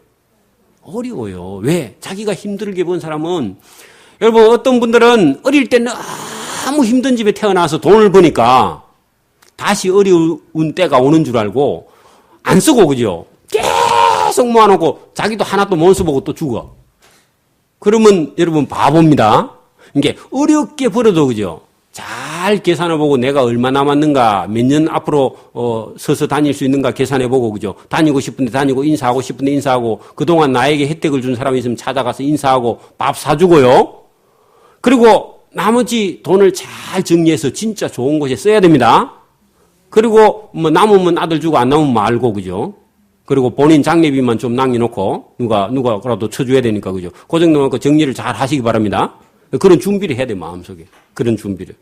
어려워요. 왜? 자기가 힘들게 본 사람은, 여러분, 어떤 분들은 어릴 때 너무 힘든 집에 태어나서 돈을 버니까 다시 어려운 때가 오는 줄 알고 안 쓰고, 그죠? 계속 모아놓고 자기도 하나도 못 써보고 또 죽어. 그러면 여러분 바보입니다. 이게 어렵게 벌어도, 그죠? 잘 계산해보고 내가 얼마 남았는가, 몇 년 앞으로 서서 다닐 수 있는가 계산해보고, 그죠? 다니고 싶은데 다니고, 인사하고 싶은데 인사하고, 그동안 나에게 혜택을 준 사람이 있으면 찾아가서 인사하고 밥 사주고요. 그리고 나머지 돈을 잘 정리해서 진짜 좋은 곳에 써야 됩니다. 그리고 뭐 남으면 아들 주고 안 남으면 말고, 그죠? 그리고 본인 장례비만 좀 남겨놓고 누가라도 쳐줘야 되니까, 그죠? 그 정도만 정리를 잘 하시기 바랍니다. 그런 준비를 해야 돼, 마음속에. 그런 준비를.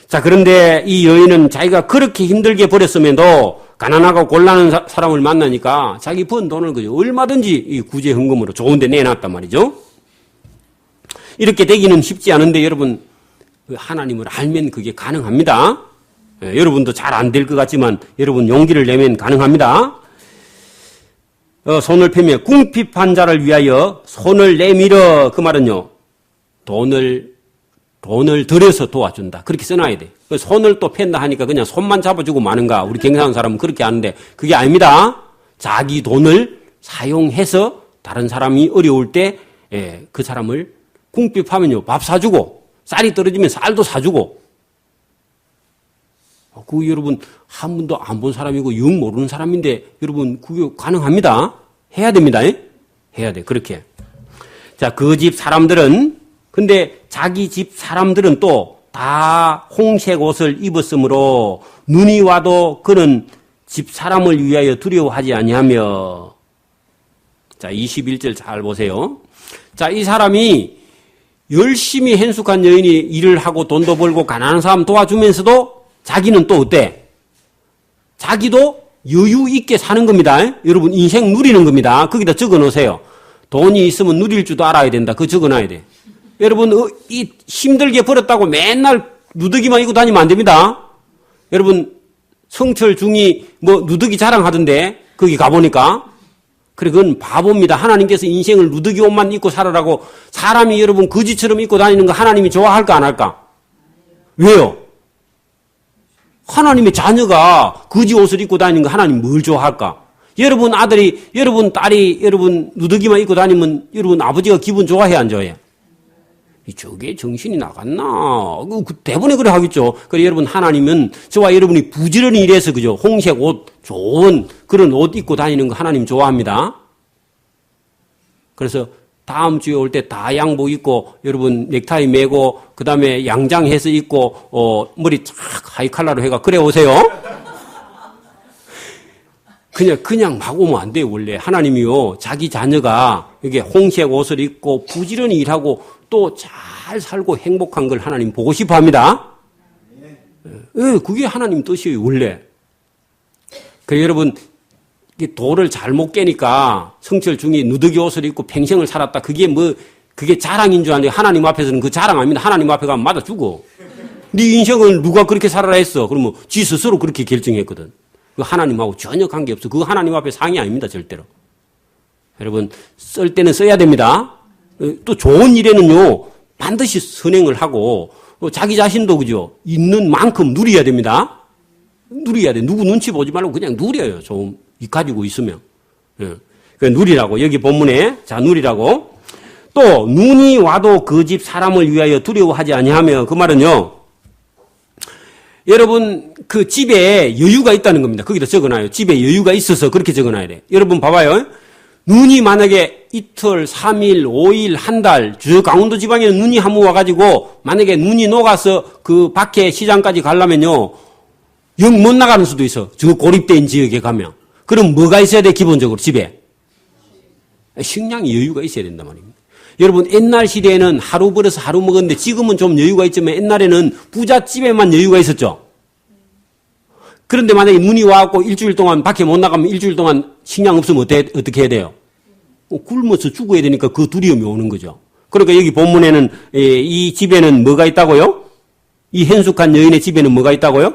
자, 그런데 이 여인은 자기가 그렇게 힘들게 버렸음에도 가난하고 곤란한 사람을 만나니까 자기 번 돈을 그죠? 얼마든지 이 구제 헌금으로 좋은 데 내놨단 말이죠. 이렇게 되기는 쉽지 않은데 여러분, 하나님을 알면 그게 가능합니다. 여러분도 잘 안 될 것 같지만 여러분 용기를 내면 가능합니다. 손을 펴며 궁핍한 자를 위하여 손을 내밀어. 그 말은요, 돈을 들여서 도와준다. 그렇게 써놔야 돼. 손을 또 편다 하니까 그냥 손만 잡아주고 마는가. 우리 경상한 사람은 그렇게 하는데 그게 아닙니다. 자기 돈을 사용해서 다른 사람이 어려울 때 그 사람을 궁핍하면요, 밥 사주고, 쌀이 떨어지면 쌀도 사주고. 그 여러분 한 번도 안 본 사람이고 영 모르는 사람인데 여러분 그게 가능합니다. 해야 됩니다. 해야 돼. 그렇게. 자, 그 집 사람들은, 근데 자기 집 사람들은 또 다 홍색 옷을 입었으므로 눈이 와도 그는 집 사람을 위하여 두려워하지 아니하며. 자, 21절 잘 보세요. 자, 이 사람이 열심히 hen 여인이 일을 하고 돈도 벌고 가난한 사람 도와주면서도 자기는 또 어때? 자기도 여유 있게 사는 겁니다. 여러분 인생 누리는 겁니다. 거기다 적어 놓으세요. 돈이 있으면 누릴 줄도 알아야 된다. 그거 적어 놔야 돼. 여러분 이 힘들게 벌었다고 맨날 누더기만 입고 다니면 안 됩니다. 여러분 성철 중이 뭐 누더기 자랑하던데 거기 가보니까 그래 그건 바보입니다. 하나님께서 인생을 누더기 옷만 입고 살아라고 사람이 여러분 거지처럼 입고 다니는 거 하나님이 좋아할까 안 할까? 왜요? 하나님의 자녀가 거지 옷을 입고 다니는 거 하나님 뭘 좋아할까? 여러분 아들이, 여러분 딸이, 여러분 누더기만 입고 다니면 여러분 아버지가 기분 좋아해, 안 좋아해? 저게 정신이 나갔나? 대부분이 그래 하겠죠. 그래 여러분 하나님은 저와 여러분이 부지런히 일해서 그죠? 홍색 옷, 좋은 그런 옷 입고 다니는 거 하나님 좋아합니다. 그래서 다음 주에 올 때 다 양복 입고 여러분 넥타이 매고 그다음에 양장해서 입고 머리 쫙 하이칼라로 해가 그래 오세요. 그냥 막 오면 안 돼요. 원래 하나님이요 자기 자녀가 이게 홍색 옷을 입고 부지런히 일하고 또 잘 살고 행복한 걸 하나님 보고 싶어 합니다. 그게 하나님 뜻이에요, 원래. 그래, 여러분, 돌을 잘못 깨니까 성철 중에 누더기 옷을 입고 평생을 살았다. 그게 자랑인 줄 아는데 하나님 앞에서는 그 자랑 아닙니다. 하나님 앞에 가면 맞아 죽어. 네 인생을 누가 그렇게 살아라 했어. 그러면 지 스스로 그렇게 결정했거든. 그 하나님하고 전혀 관계없어. 그거 하나님 앞에 상이 아닙니다, 절대로. 여러분, 쓸 때는 써야 됩니다. 또 좋은 일에는요, 반드시 선행을 하고, 자기 자신도 그죠? 있는 만큼 누려야 됩니다. 누려야 돼. 누구 눈치 보지 말고 그냥 누려요. 좀, 가지고 있으면. 그 누리라고. 여기 본문에, 자, 누리라고. 또, 눈이 와도 그 집 사람을 위하여 두려워하지 아니하며, 그 말은요, 여러분, 그 집에 여유가 있다는 겁니다. 거기다 적어놔요. 집에 여유가 있어서 그렇게 적어놔야 돼. 여러분 봐봐요. 눈이 만약에 이틀, 3일, 5일, 한 달, 저 강원도 지방에는 눈이 한번 와가지고 만약에 눈이 녹아서 그 밖에 시장까지 가려면요, 영 못 나가는 수도 있어. 저 고립된 지역에 가면. 그럼 뭐가 있어야 돼, 기본적으로 집에? 식량이 여유가 있어야 된단 말입니다. 여러분, 옛날 시대에는 하루 벌어서 하루 먹었는데 지금은 좀 여유가 있지만 옛날에는 부잣집에만 여유가 있었죠. 그런데 만약에 눈이 와갖고 일주일 동안 밖에 못 나가면 일주일 동안 식량 없으면 어떻게 해야 돼요? 굶어서 죽어야 되니까 그 두려움이 오는 거죠. 그러니까 여기 본문에는 이 집에는 뭐가 있다고요? 이 현숙한 여인의 집에는 뭐가 있다고요?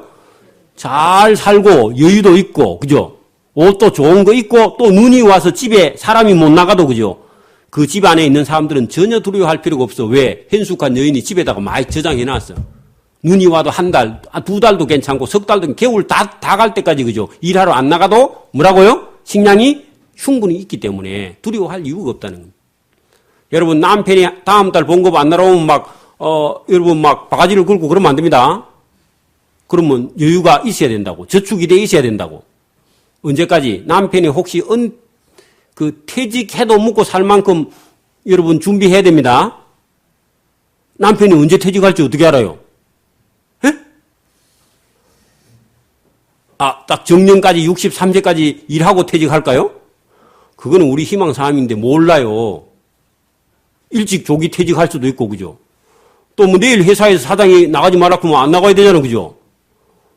잘 살고 여유도 있고, 그죠? 옷도 좋은 거 있고 또 눈이 와서 집에 사람이 못 나가도 그죠? 그 집 안에 있는 사람들은 전혀 두려워할 필요가 없어. 왜? 현숙한 여인이 집에다가 많이 저장해놨어. 눈이 와도 한 달, 2달도 괜찮고 석 달도 겨울 다 갈 때까지 그죠? 일하러 안 나가도 뭐라고요? 식량이 충분히 있기 때문에 두려워할 이유가 없다는 겁니다. 여러분 남편이 다음 달 봉급 안 날아오면 여러분 막 바가지를 긁고 그러면 안 됩니다. 그러면 여유가 있어야 된다고. 저축이 돼 있어야 된다고. 언제까지? 남편이 혹시 퇴직해도 먹고 살 만큼 여러분 준비해야 됩니다. 남편이 언제 퇴직할지 어떻게 알아요? 딱 정년까지 63세까지 일하고 퇴직할까요? 그거는 우리 희망사항인데 몰라요. 일찍 조기 퇴직할 수도 있고, 그죠? 또 뭐 내일 회사에서 사장이 나가지 말라 그러면 안 나가야 되잖아요, 그죠?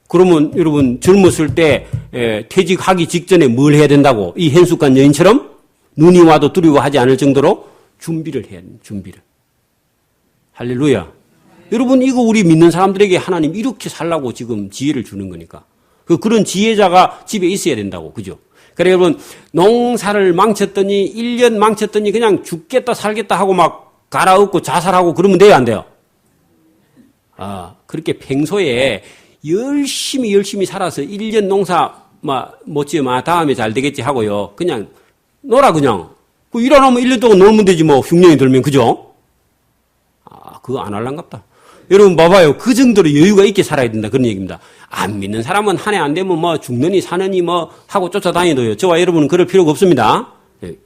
그러면 여러분 젊었을 때 퇴직하기 직전에 뭘 해야 된다고? 이 현숙한 여인처럼 눈이 와도 두려워하지 않을 정도로 준비를 해야 돼요, 준비를. 할렐루야. 여러분 이거 우리 믿는 사람들에게 하나님 이렇게 살라고 지금 지혜를 주는 거니까. 그런 지혜자가 집에 있어야 된다고. 그죠? 그래, 여러분, 농사를 망쳤더니, 1년 망쳤더니 그냥 죽겠다 살겠다 하고 막 갈아엎고 자살하고 그러면 돼요, 안 돼요? 그렇게 평소에 열심히 살아서 1년 농사, 못 지으면 다음에 잘 되겠지 하고요. 그냥, 놀아, 그냥. 일 안 하면 1년 동안 놀면 되지, 뭐, 흉년이 들면, 그죠? 그거 안 할란갑다. 여러분 봐봐요. 그 정도로 여유가 있게 살아야 된다. 그런 얘기입니다. 안 믿는 사람은 한 해 안 되면 뭐 죽느니 사느니 뭐 하고 쫓아다니도요. 저와 여러분은 그럴 필요가 없습니다.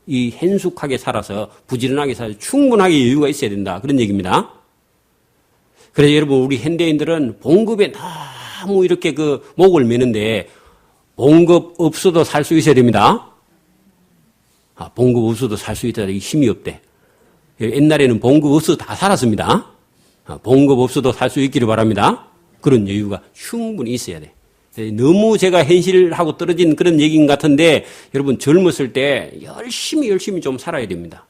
이 현숙하게 살아서 부지런하게 살아서 충분하게 여유가 있어야 된다. 그런 얘기입니다. 그래서 여러분 우리 현대인들은 봉급에 너무 이렇게 목을 매는데 봉급 없어도 살 수 있어야 됩니다. 봉급 없어도 살 수 있다. 힘이 없대. 옛날에는 봉급 없어도 다 살았습니다. 봉급 없어도 살 수 있기를 바랍니다. 그런 여유가 충분히 있어야 돼. 너무 제가 현실하고 떨어진 그런 얘기인 것 같은데 여러분 젊었을 때 열심히 좀 살아야 됩니다.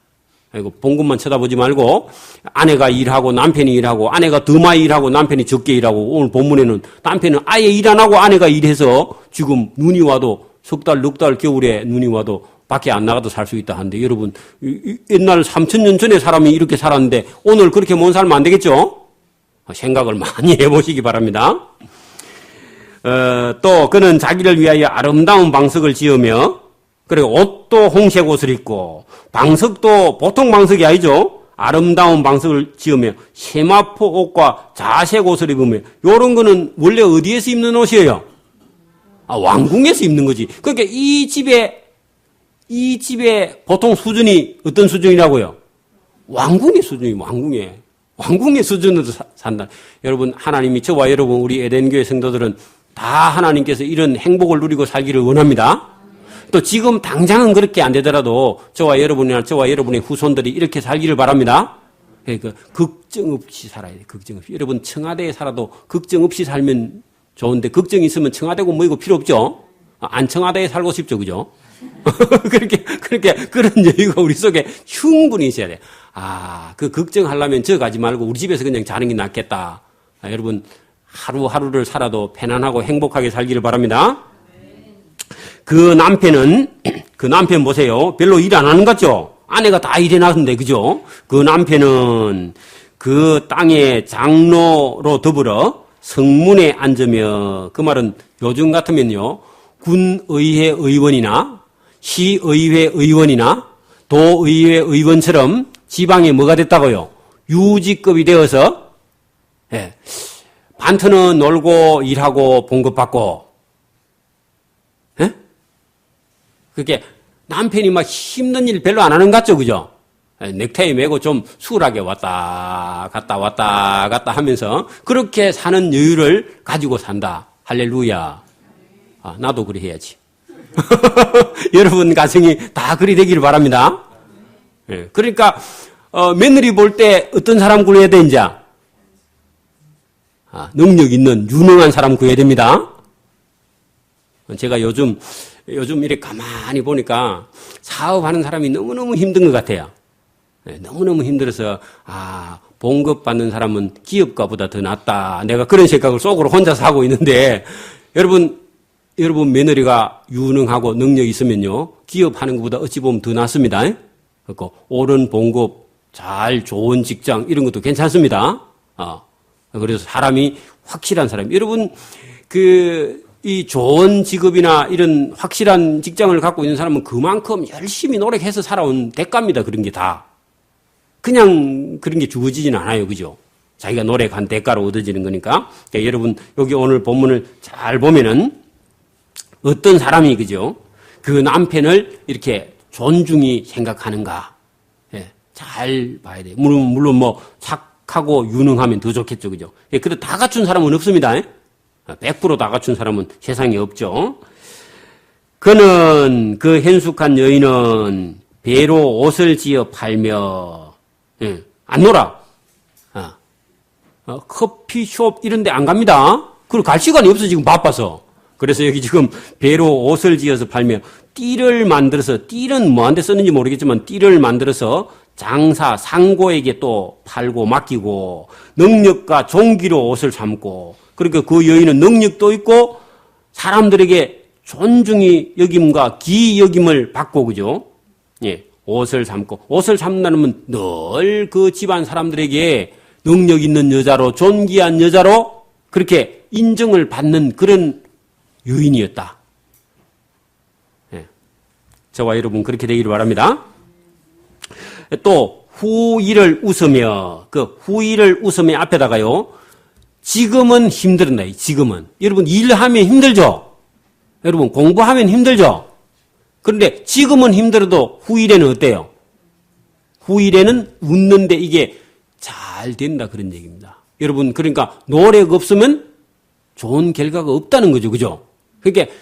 봉급만 쳐다보지 말고 아내가 일하고 남편이 일하고 아내가 더 많이 일하고 남편이 적게 일하고 오늘 본문에는 남편은 아예 일 안 하고 아내가 일해서 지금 눈이 와도 석 달, 넉 달 겨울에 눈이 와도 밖에 안 나가도 살 수 있다 하는데 여러분 옛날 3,000년 전에 사람이 이렇게 살았는데 오늘 그렇게 못 살면 안 되겠죠? 생각을 많이 해보시기 바랍니다. 또 그는 자기를 위하여 아름다운 방석을 지으며 그리고 옷도 홍색 옷을 입고, 방석도 보통 방석이 아니죠. 아름다운 방석을 지으며 세마포 옷과 자색 옷을 입으며, 요런 거는 원래 어디에서 입는 옷이에요? 왕궁에서 입는 거지. 그러니까 이 집의 보통 수준이 어떤 수준이라고요? 왕궁의 수준이 왕궁의 수준으로 산다. 여러분, 하나님이 저와 여러분, 우리 에덴교회 성도들은 다 하나님께서 이런 행복을 누리고 살기를 원합니다. 또 지금 당장은 그렇게 안 되더라도 저와 여러분이나 저와 여러분의 후손들이 이렇게 살기를 바랍니다. 그러니까 걱정 없이 살아야 돼요. 걱정 없이. 여러분, 청와대에 살아도 걱정 없이 살면 좋은데, 걱정이 있으면 청와대고 뭐이고 필요 없죠? 안 청와대에 살고 싶죠, 그죠? 그렇게, 그런 여유가 우리 속에 충분히 있어야 돼. 그 걱정하려면 저 가지 말고 우리 집에서 그냥 자는 게 낫겠다. 여러분, 하루하루를 살아도 편안하고 행복하게 살기를 바랍니다. 그 남편 보세요. 별로 일 안 하는 것 같죠? 아내가 다 일해 놨는데, 그죠? 그 남편은 그 땅의 장로로 더불어 성문에 앉으며, 그 말은 요즘 같으면요, 군의회 의원이나 시의회 의원이나 도의회 의원처럼 지방에 뭐가 됐다고요? 유직급이 되어서, 예, 반트는 놀고 일하고 봉급받고, 예? 그렇게 남편이 막 힘든 일 별로 안 하는 것 같죠, 그죠? 넥타이 메고 좀 수월하게 왔다 갔다 하면서 그렇게 사는 여유를 가지고 산다. 할렐루야. 나도 그래 해야지. 여러분 가정이 다 그리 되기를 바랍니다. 예, 그러니까 며느리 볼 때 어떤 사람 구해야 돼, 이제? 능력 있는 유능한 사람 구해야 됩니다. 제가 요즘 이렇게 가만히 보니까 사업하는 사람이 너무너무 힘든 것 같아요. 네, 너무너무 힘들어서 봉급 받는 사람은 기업가보다 더 낫다. 내가 그런 생각을 속으로 혼자서 하고 있는데, 여러분 며느리가 유능하고 능력이 있으면요, 기업하는 것보다 어찌 보면 더 낫습니다. 그러니까 옳은 봉급, 좋은 직장 이런 것도 괜찮습니다. 그래서 사람이 확실한 사람. 여러분 이 좋은 직업이나 이런 확실한 직장을 갖고 있는 사람은 그만큼 열심히 노력해서 살아온 대가입니다. 그런 게 다. 그냥 그런 게 주어지지는 않아요. 그죠? 자기가 노력한 대가로 얻어지는 거니까. 그러니까 여러분, 여기 오늘 본문을 잘 보면은 어떤 사람이, 그죠? 그 남편을 이렇게 존중히 생각하는가. 예, 잘 봐야 돼요. 물론 뭐 착하고 유능하면 더 좋겠죠. 그죠? 예, 그래도 다 갖춘 사람은 없습니다. 100%다 갖춘 사람은 세상에 없죠. 그는, 그 현숙한 여인은 배로 옷을 지어 팔며, 안 놀아. 커피숍 이런 데 안 갑니다. 그리고 갈 시간이 없어, 지금 바빠서. 그래서 여기 지금 배로 옷을 지어서 팔며 띠를 만들어서, 띠는 뭐한테 쓰는지 모르겠지만 띠를 만들어서 상고에게 또 팔고 맡기고, 능력과 종기로 옷을 삶고, 그러니까 그 여인은 능력도 있고 사람들에게 존중이 여김과 기 여김을 받고, 그죠? 예, 옷을 삶는다면 늘 그 집안 사람들에게 능력 있는 여자로, 존귀한 여자로 그렇게 인정을 받는 그런 여인이었다. 예, 저와 여러분 그렇게 되기를 바랍니다. 또 후일을 웃으며, 그 후일을 웃으며 앞에다가요, 지금은 힘들다. 지금은. 여러분 일하면 힘들죠? 여러분 공부하면 힘들죠? 그런데 지금은 힘들어도 후일에는 어때요? 후일에는 웃는데 이게 잘 된다, 그런 얘기입니다. 여러분, 그러니까 노력 없으면 좋은 결과가 없다는 거죠. 그죠? 그러니까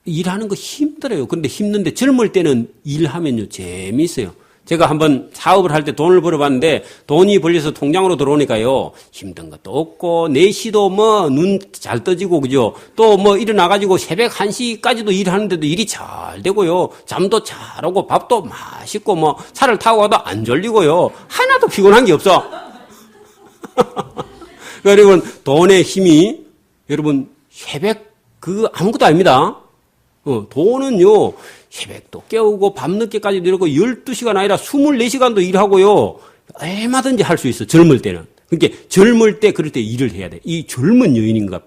일하는 거 힘들어요. 그런데 힘든데 젊을 때는 일하면요 재미있어요. 제가 한번 사업을 할 때 돈을 벌어봤는데, 돈이 벌려서 통장으로 들어오니까요, 힘든 것도 없고, 4시도 뭐, 눈 잘 떠지고, 그죠? 또 뭐, 일어나가지고 새벽 1시까지도 일하는데도 일이 잘 되고요. 잠도 잘 오고, 밥도 맛있고, 뭐, 차를 타고 가도 안 졸리고요. 하나도 피곤한 게 없어. 여러분, 돈의 힘이, 여러분, 아무것도 아닙니다. 돈은요, 새벽도 깨우고 밤늦게까지도 일하고 12시간 아니라 24시간도 일하고요. 얼마든지 할 수 있어, 젊을 때는. 그러니까 젊을 때 그럴 때 일을 해야 돼. 이 젊은 여인인가 봐.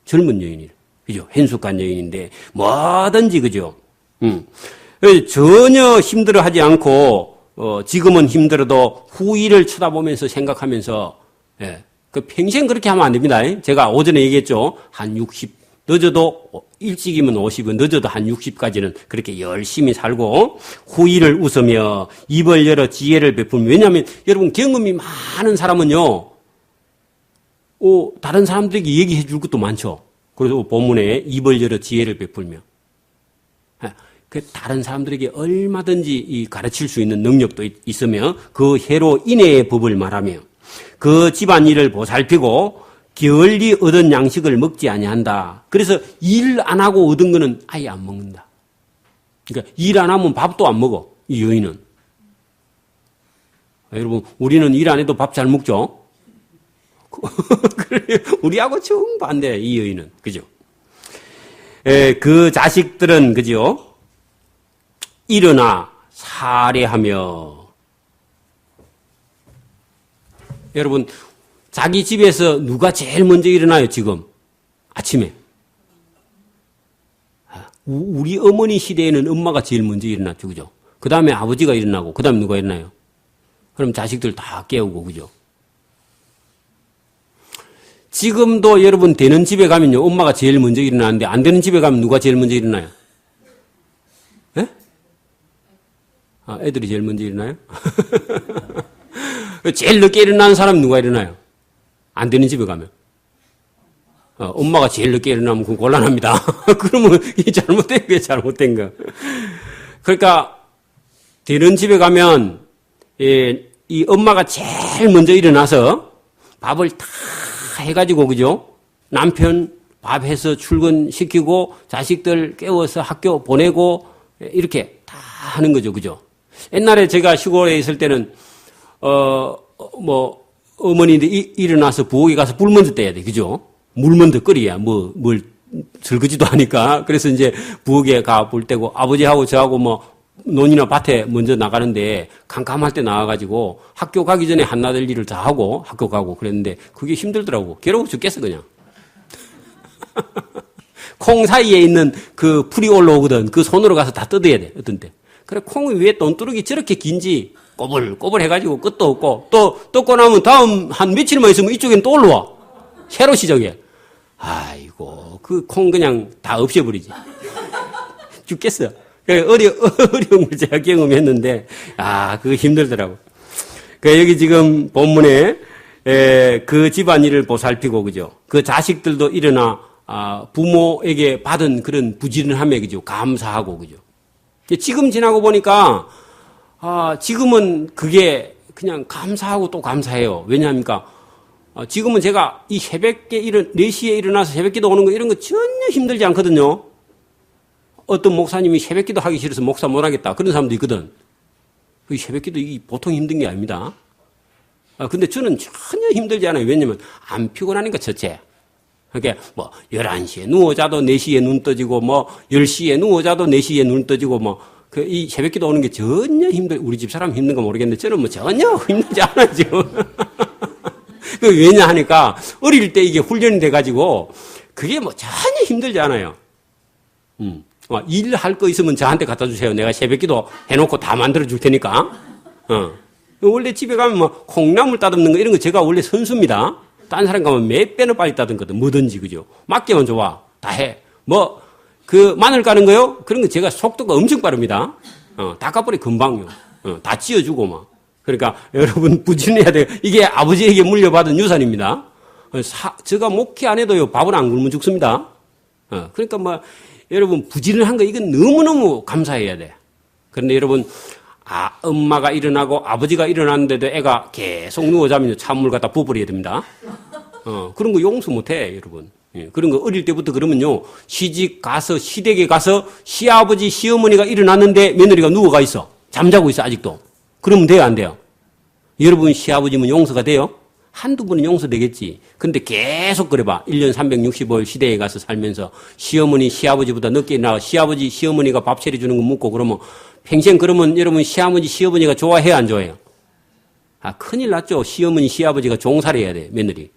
젊은 여인이. 그죠? 현숙한 여인인데 뭐든지, 그죠? 전혀 힘들어하지 않고 지금은 힘들어도 후일을 쳐다보면서 생각하면서 그 평생 그렇게 하면 안 됩니다. 제가 오전에 얘기했죠. 한 60, 늦어도 일찍이면 50은 늦어도 한 60까지는 그렇게 열심히 살고 후일을 웃으며 입을 열어 지혜를 베풀며 왜냐하면 여러분 경험이 많은 사람은요. 다른 사람들에게 얘기해 줄 것도 많죠. 그래서 본문에 입을 열어 지혜를 베풀며 그 다른 사람들에게 얼마든지 가르칠 수 있는 능력도 있으며 그 해로 인해의 법을 말하며 그 집안일을 보살피고 게을리 얻은 양식을 먹지 아니한다. 그래서 일 안 하고 얻은 거는 아예 안 먹는다. 그러니까 일 안 하면 밥도 안 먹어. 이 여인은. 여러분 우리는 일 안 해도 밥 잘 먹죠. 우리하고 정반대 이 여인은 그죠? 그 자식들은 그죠? 일어나 살해하며 여러분 자기 집에서 누가 제일 먼저 일어나요 지금 아침에 우리 어머니 시대에는 엄마가 제일 먼저 일어났죠 그죠? 그 다음에 아버지가 일어나고 그 다음에 누가 일어나요? 그럼 자식들 다 깨우고 그죠? 지금도 여러분 되는 집에 가면요 엄마가 제일 먼저 일어나는데 안 되는 집에 가면 누가 제일 먼저 일어나요? 예? 애들이 제일 먼저 일어나요? 제일 늦게 일어나는 사람은 누가 일어나요? 안 되는 집에 가면. 엄마가 제일 늦게 일어나면 그건 곤란합니다. 그러면 이게 잘못된 거예요, 잘못된 거. 그러니까, 되는 집에 가면, 이 엄마가 제일 먼저 일어나서 밥을 다 해가지고, 그죠? 남편 밥 해서 출근시키고, 자식들 깨워서 학교 보내고, 이렇게 다 하는 거죠, 그죠? 옛날에 제가 시골에 있을 때는, 어머니들 일어나서 부엌에 가서 불 먼저 떼야 돼. 그죠? 물 먼저 끓여야 뭘 설거지도 하니까. 그래서 이제 부엌에 가 불 떼고 아버지하고 저하고 논이나 밭에 먼저 나가는데 캄캄할 때 나와가지고 학교 가기 전에 한나들 일을 다 하고 학교 가고 그랬는데 그게 힘들더라고. 괴로워 죽겠어, 그냥. 콩 사이에 있는 그 풀이 올라오거든. 그 손으로 가서 다 뜯어야 돼. 어떤 때. 그래, 콩이 왜 돈두르기 저렇게 긴지 꼬불꼬불 해가지고 끝도 없고 또 뜯고 나면 다음 한 며칠만 있으면 이쪽엔 또 올라와. 새로 시작해. 아이고, 그 콩 그냥 다 없애버리지. 죽겠어. 어려운 걸 제가 경험했는데, 그거 힘들더라고. 여기 지금 본문에, 그 집안일을 보살피고, 그죠? 그 자식들도 일어나, 부모에게 받은 그런 부지런함에, 그죠? 감사하고, 그죠? 지금 지나고 보니까, 지금은 그게 그냥 감사하고 또 감사해요. 왜냐합니까? 지금은 제가 이 새벽에 4시에 일어나서 새벽기도 오는 거 이런 거 전혀 힘들지 않거든요. 어떤 목사님이 새벽기도 하기 싫어서 목사 못 하겠다. 그런 사람도 있거든. 그 새벽기도 보통 힘든 게 아닙니다. 근데 저는 전혀 힘들지 않아요. 왜냐면 안 피곤하니까 첫째. 그러니까 11시에 누워 자도 4시에 눈 떠지고 10시에 누워 자도 4시에 눈 떠지고 이 새벽기도 오는 게 전혀 우리 집 사람 힘든 거 모르겠는데 저는 전혀 힘들지 않아요, 지금. 왜냐 하니까 어릴 때 이게 훈련이 돼가지고 그게 전혀 힘들지 않아요. 일할 거 있으면 저한테 갖다 주세요. 내가 새벽기도 해놓고 다 만들어 줄 테니까. 원래 집에 가면 콩나물 따듬는 거 이런 거 제가 원래 선수입니다. 딴 사람 가면 몇 배는 빨리 따듬거든. 뭐든지, 그죠? 맡기면 좋아. 다 해. 마늘 까는 거요? 그런 거 제가 속도가 엄청 빠릅니다. 다 까버리 금방요. 다 찌어주고 그러니까 여러분 부지런해야 돼요. 이게 아버지에게 물려받은 유산입니다. 제가 목회 안 해도요, 밥을 안 굶으면 죽습니다. 그러니까 여러분 부지런한 거 이건 너무너무 감사해야 돼. 그런데 여러분, 엄마가 일어나고 아버지가 일어났는데도 애가 계속 누워 자면 찬물 갖다 부어버려야 됩니다. 그런 거 용서 못 해, 여러분. 그런 거 어릴 때부터 그러면요, 시집 가서, 시댁에 가서 시아버지, 시어머니가 일어났는데 며느리가 누워가 있어. 잠자고 있어, 아직도. 그러면 돼요, 안 돼요? 여러분 시아버지면 용서가 돼요? 한두 번은 용서되겠지. 근데 계속 그래봐. 1년 365일 시대에 가서 살면서 시어머니, 시아버지보다 늦게 일어나 시아버지, 시어머니가 밥 차려주는 거 묻고 그러면 평생 그러면 여러분 시아버지, 시어머니가 좋아해요, 안 좋아해요? 큰일 났죠. 시어머니, 시아버지가 종살해야 돼, 며느리.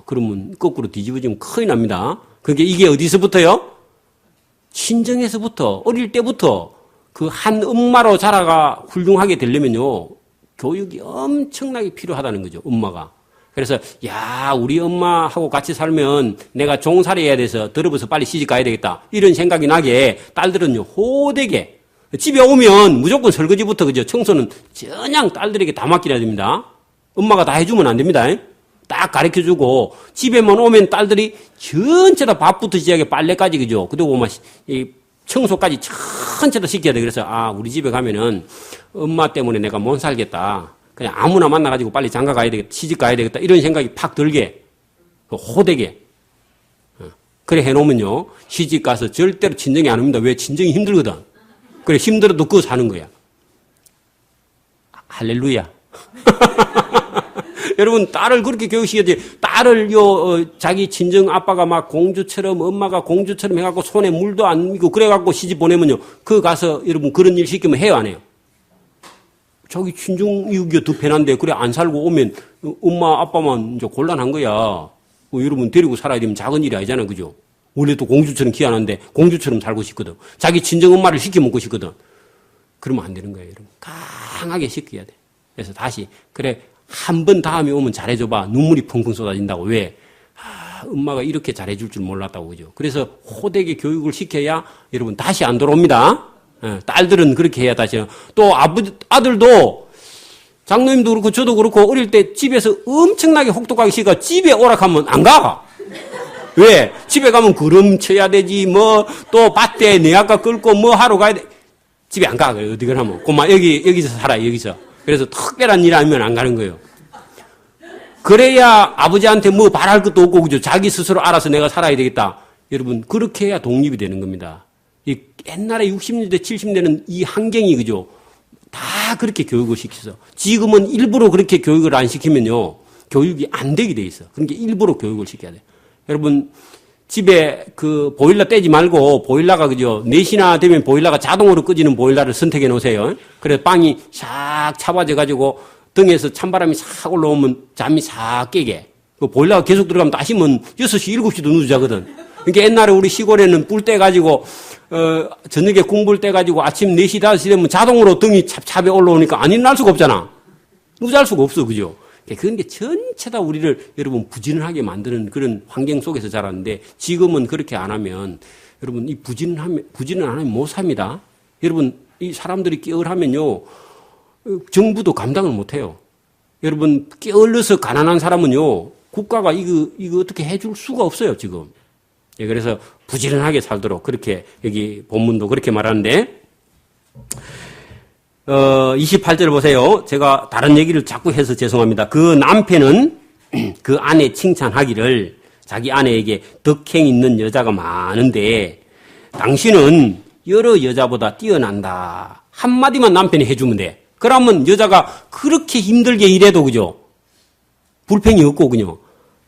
그러면 거꾸로 뒤집어지면 큰일 납니다. 이게 어디서부터요? 친정에서부터, 어릴 때부터 그 한 엄마로 자라가 훌륭하게 되려면요, 교육이 엄청나게 필요하다는 거죠, 엄마가. 그래서, 야, 우리 엄마하고 같이 살면 내가 종살이 해야 돼서 더러워서 빨리 시집 가야 되겠다. 이런 생각이 나게 딸들은요, 호되게. 집에 오면 무조건 설거지부터, 그죠? 청소는 전혀 딸들에게 다 맡겨야 됩니다. 엄마가 다 해주면 안 됩니다. 딱 가르쳐 주고, 집에만 오면 딸들이 전체 다 밥부터 시작해 빨래까지, 그죠? 그리고 막, 이 청소까지 전체 다 시켜야 돼. 그래서, 아, 우리 집에 가면은 엄마 때문에 내가 못 살겠다. 그냥 아무나 만나가지고 빨리 장가 가야 되겠다. 시집 가야 되겠다. 이런 생각이 팍 들게. 호되게. 그래 해놓으면요. 시집 가서 절대로 친정이 안 옵니다. 왜? 친정이 힘들거든. 그래, 힘들어도 그거 사는 거야. 할렐루야. 여러분, 딸을 그렇게 교육시켜야지. 딸을 자기 친정 아빠가 막 공주처럼, 엄마가 공주처럼 해갖고 손에 물도 안 미고 그래갖고 시집 보내면요. 그거 가서 여러분 그런 일 시키면 해요, 안 해요? 자기 친정 이웃이 더 편한데, 그래, 안 살고 오면 엄마, 아빠만 이제 곤란한 거야. 여러분 데리고 살아야 되면 작은 일이 아니잖아, 그죠? 원래 또 공주처럼 귀한한데 공주처럼 살고 싶거든. 자기 친정 엄마를 시켜 먹고 싶거든. 그러면 안 되는 거예요, 여러분. 강하게 시켜야 돼. 그래서 다시, 그래, 한 번 다음에 오면 잘해줘봐. 눈물이 펑펑 쏟아진다고. 왜? 아, 엄마가 이렇게 잘해줄 줄 몰랐다고, 그죠? 그래서 호되게 교육을 시켜야 여러분 다시 안 돌아옵니다. 딸들은 그렇게 해야 다시. 또 아들도, 장로님도 그렇고 저도 그렇고 어릴 때 집에서 엄청나게 혹독하게 시가 집에 오락하면 안 가. 왜? 집에 가면 그름 쳐야 되지, 뭐, 또 밭에 내 아까 끌고 뭐 하러 가야 돼. 집에 안 가. 어디 가면. 고마, 여기서 살아, 여기서. 그래서 특별한 일 아니면 안 가는 거예요. 그래야 아버지한테 뭐 바랄 것도 없고, 그죠? 자기 스스로 알아서 내가 살아야 되겠다. 여러분, 그렇게 해야 독립이 되는 겁니다. 이 옛날에 60년대, 70년대는 이 환경이, 그죠? 다 그렇게 교육을 시켜서. 지금은 일부러 그렇게 교육을 안 시키면요. 교육이 안 되게 돼 있어. 그러니까 일부러 교육을 시켜야 돼. 여러분, 집에 그 보일러 떼지 말고 보일러가 그죠? 4시나 되면 보일러가 자동으로 꺼지는 보일러를 선택해 놓으세요. 그래 빵이 샥 차봐져 가지고 등에서 찬바람이 싹 올라오면 잠이 싹 깨게. 그 보일러가 계속 들어가면 다시면 6시, 7시도 누워 자거든. 그러니까 옛날에 우리 시골에는 불 떼 가지고 저녁에 공불 떼 가지고 아침 4시, 5시 되면 자동으로 등이 찹찹에 올라오니까 안 일어날 수가 없잖아. 누잘 수가 없어. 그죠? 그런 게 전체 다 우리를 여러분 부지런하게 만드는 그런 환경 속에서 자랐는데 지금은 그렇게 안 하면 여러분 이 부지런 안 하면 못 삽니다. 여러분 이 사람들이 게을하면요 정부도 감당을 못 해요. 여러분 게을러서 가난한 사람은요 국가가 이거 어떻게 해줄 수가 없어요 지금. 예, 그래서 부지런하게 살도록 그렇게 여기 본문도 그렇게 말하는데 28절 보세요. 제가 다른 얘기를 자꾸 해서 죄송합니다. 그 남편은 그 아내 칭찬하기를 자기 아내에게 덕행 있는 여자가 많은데 당신은 여러 여자보다 뛰어난다. 한마디만 남편이 해주면 돼. 그러면 여자가 그렇게 힘들게 일해도 그죠? 불평이 없고 그냥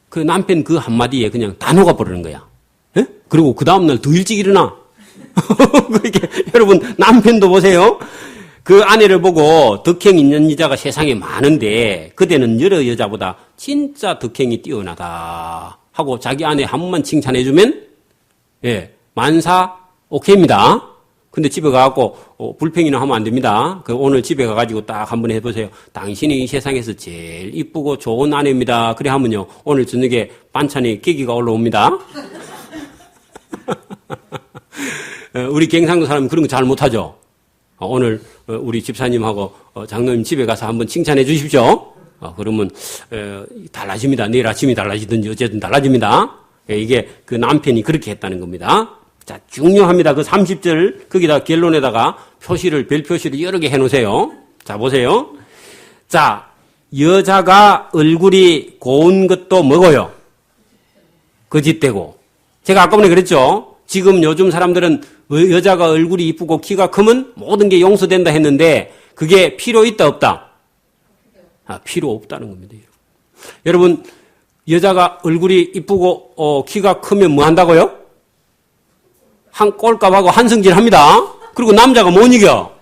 그 남편 그 한마디에 그냥 다 녹아버리는 거야. 에? 그리고 그 다음날 더 일찍 일어나. 그렇게 여러분 남편도 보세요. 그 아내를 보고 덕행 있는 여자가 세상에 많은데 그대는 여러 여자보다 진짜 덕행이 뛰어나다 하고 자기 아내 한 번만 칭찬해주면 예 만사 오케이입니다. 근데 집에 가갖고 불평이나 하면 안 됩니다. 그 오늘 집에 가가지고 딱 한번 해보세요. 당신이 이 세상에서 제일 이쁘고 좋은 아내입니다. 그래 하면요 오늘 저녁에 반찬에 계기가 올라옵니다. 우리 경상도 사람은 그런 거 잘 못하죠. 오늘 우리 집사님하고 장로님 집에 가서 한번 칭찬해 주십시오. 그러면 달라집니다. 내일 아침이 달라지든지 어쨌든 달라집니다. 이게 그 남편이 그렇게 했다는 겁니다. 자, 중요합니다. 그 30절 거기다 결론에다가 별 표시를 여러 개 해놓으세요. 자, 보세요. 자, 여자가 얼굴이 고운 것도 먹어요. 거짓되고. 제가 아까 전에 그랬죠. 지금 요즘 사람들은 여자가 얼굴이 이쁘고 키가 크면 모든 게 용서된다 했는데 그게 필요 있다 없다? 필요 없다는 겁니다. 여러분 여자가 얼굴이 이쁘고 키가 크면 뭐 한다고요? 한 꼴값하고 한성질 합니다. 그리고 남자가 못 이겨.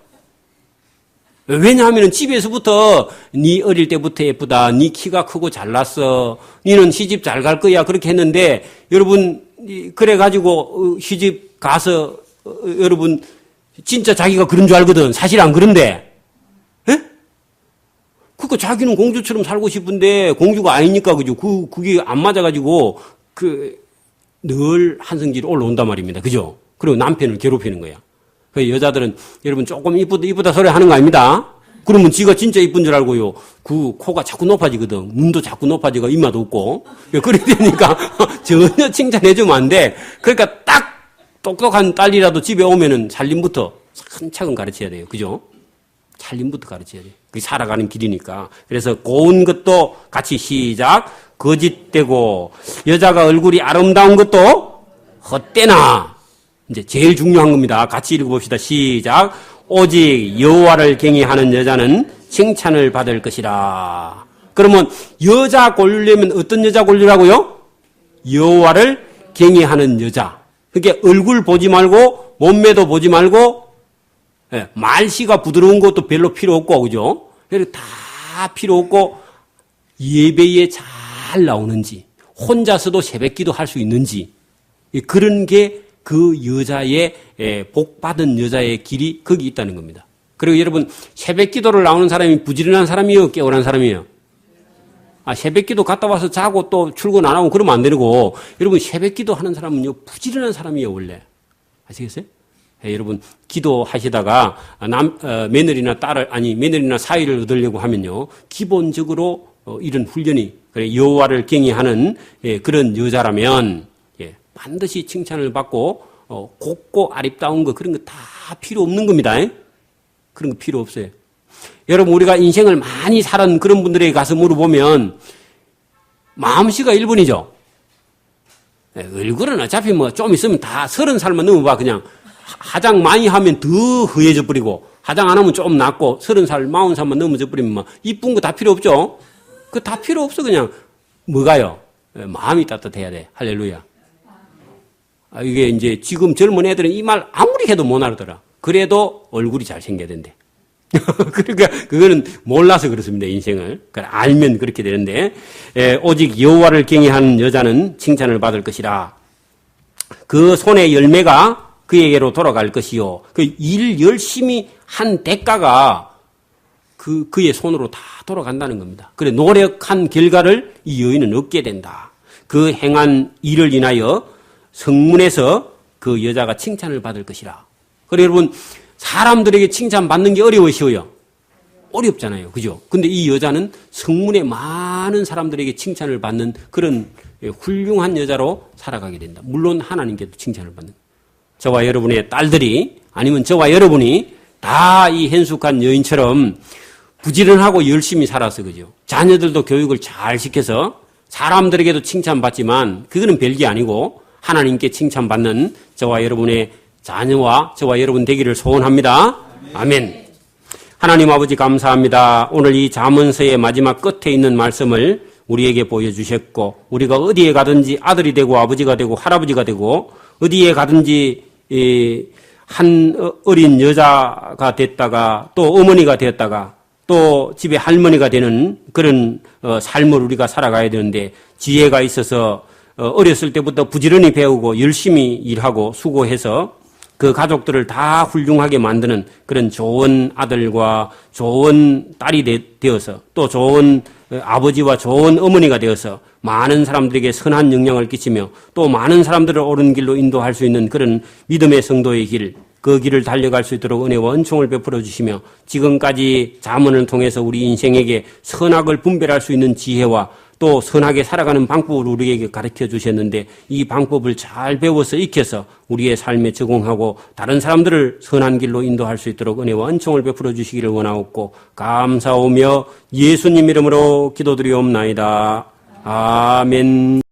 왜냐하면 집에서부터 네 어릴 때부터 예쁘다. 네 키가 크고 잘났어. 네는 시집 잘 갈 거야. 그렇게 했는데 여러분 그래가지고 시집 가서 여러분 진짜 자기가 그런 줄 알거든. 사실 안 그런데. 예? 그러니까 자기는 공주처럼 살고 싶은데 공주가 아니니까 그죠. 그게 안 맞아가지고 늘 한성질이 올라온단 말입니다. 그죠? 그리고 남편을 괴롭히는 거야. 그 여자들은 여러분 조금 이쁘다 소리 하는 거 아닙니다. 그러면 지가 진짜 이쁜 줄 알고요. 그 코가 자꾸 높아지거든. 눈도 자꾸 높아지고 이마도 없고. 그래 되니까 전혀 칭찬해주면 안 돼. 그러니까 딱 똑똑한 딸이라도 집에 오면은 살림부터 차근차근 가르쳐야 돼요. 그죠? 살림부터 가르쳐야 돼요. 그게 살아가는 길이니까. 그래서 고운 것도 같이 시작. 거짓되고 여자가 얼굴이 아름다운 것도 헛되나. 이제 제일 중요한 겁니다. 같이 읽어봅시다. 시작. 오직 여호와를 경외하는 여자는 칭찬을 받을 것이라. 그러면 여자 고르려면 어떤 여자 고르라고요? 여호와를 경외하는 여자. 그러니까 얼굴 보지 말고 몸매도 보지 말고 말씨가 부드러운 것도 별로 필요 없고 그죠? 다 필요 없고 예배에 잘 나오는지 혼자서도 새벽기도 할 수 있는지 그런 게 그 여자의 복받은 여자의 길이 거기 있다는 겁니다. 그리고 여러분 새벽기도를 나오는 사람이 부지런한 사람이에요? 깨어난 사람이에요? 새벽기도 갔다 와서 자고 또 출근 안 하고 그러면 안 되고 여러분 새벽기도 하는 사람은요 부지런한 사람이에요 원래. 아시겠어요? 여러분 기도하시다가 며느리나 며느리나 사위를 얻으려고 하면요 기본적으로 이런 훈련이 여호와를 경외하는 그런 여자라면 반드시 칭찬을 받고 곱고 아름다운 거 그런 거 다 필요 없는 겁니다. 그런 거 필요 없어요. 여러분 우리가 인생을 많이 살은 그런 분들에게 가서 물어보면 마음씨가 1번이죠. 얼굴은 어차피 뭐 좀 있으면 다 30살만 넘어봐 그냥 화장 많이 하면 더 허해져 버리고 화장 안 하면 좀 낫고 30살 40살만 넘어져 버리면 막 이쁜 거 다 필요 없죠. 그 다 필요 없어 그냥 뭐가요? 마음이 따뜻해야 돼. 할렐루야. 이게 이제 지금 젊은 애들은 이 말 아무리 해도 못 알아들어. 그래도 얼굴이 잘생겨야 된대. 그러니까 그거는 몰라서 그렇습니다. 인생을. 알면 그렇게 되는데 오직 여호와를 경외하는 여자는 칭찬을 받을 것이라. 그 손의 열매가 그에게로 돌아갈 것이요. 그 일 열심히 한 대가가 그의 손으로 다 돌아간다는 겁니다. 그래 노력한 결과를 이 여인은 얻게 된다. 그 행한 일을 인하여 성문에서 그 여자가 칭찬을 받을 것이라. 그래 여러분 사람들에게 칭찬받는 게 어려워요? 어렵잖아요. 그죠? 근데 이 여자는 성문에 많은 사람들에게 칭찬을 받는 그런 훌륭한 여자로 살아가게 된다. 물론 하나님께도 칭찬을 받는. 저와 여러분의 딸들이 아니면 저와 여러분이 다 이 현숙한 여인처럼 부지런하고 열심히 살아서 그죠? 자녀들도 교육을 잘 시켜서 사람들에게도 칭찬받지만 그거는 별게 아니고 하나님께 칭찬받는 저와 여러분의 자녀와 저와 여러분 되기를 소원합니다. 아멘. 하나님 아버지 감사합니다. 오늘 이 잠언서의 마지막 끝에 있는 말씀을 우리에게 보여주셨고 우리가 어디에 가든지 아들이 되고 아버지가 되고 할아버지가 되고 어디에 가든지 한 어린 여자가 됐다가 또 어머니가 되었다가 또 집에 할머니가 되는 그런 삶을 우리가 살아가야 되는데 지혜가 있어서 어렸을 때부터 부지런히 배우고 열심히 일하고 수고해서 그 가족들을 다 훌륭하게 만드는 그런 좋은 아들과 좋은 딸이 되어서 또 좋은 아버지와 좋은 어머니가 되어서 많은 사람들에게 선한 영향을 끼치며 또 많은 사람들을 옳은 길로 인도할 수 있는 그런 믿음의 성도의 길, 그 길을 달려갈 수 있도록 은혜와 은총을 베풀어 주시며 지금까지 잠언을 통해서 우리 인생에게 선악을 분별할 수 있는 지혜와 또 선하게 살아가는 방법을 우리에게 가르쳐 주셨는데 이 방법을 잘 배워서 익혀서 우리의 삶에 적용하고 다른 사람들을 선한 길로 인도할 수 있도록 은혜와 은총을 베풀어 주시기를 원하옵고 감사오며 예수님 이름으로 기도드리옵나이다. 아멘.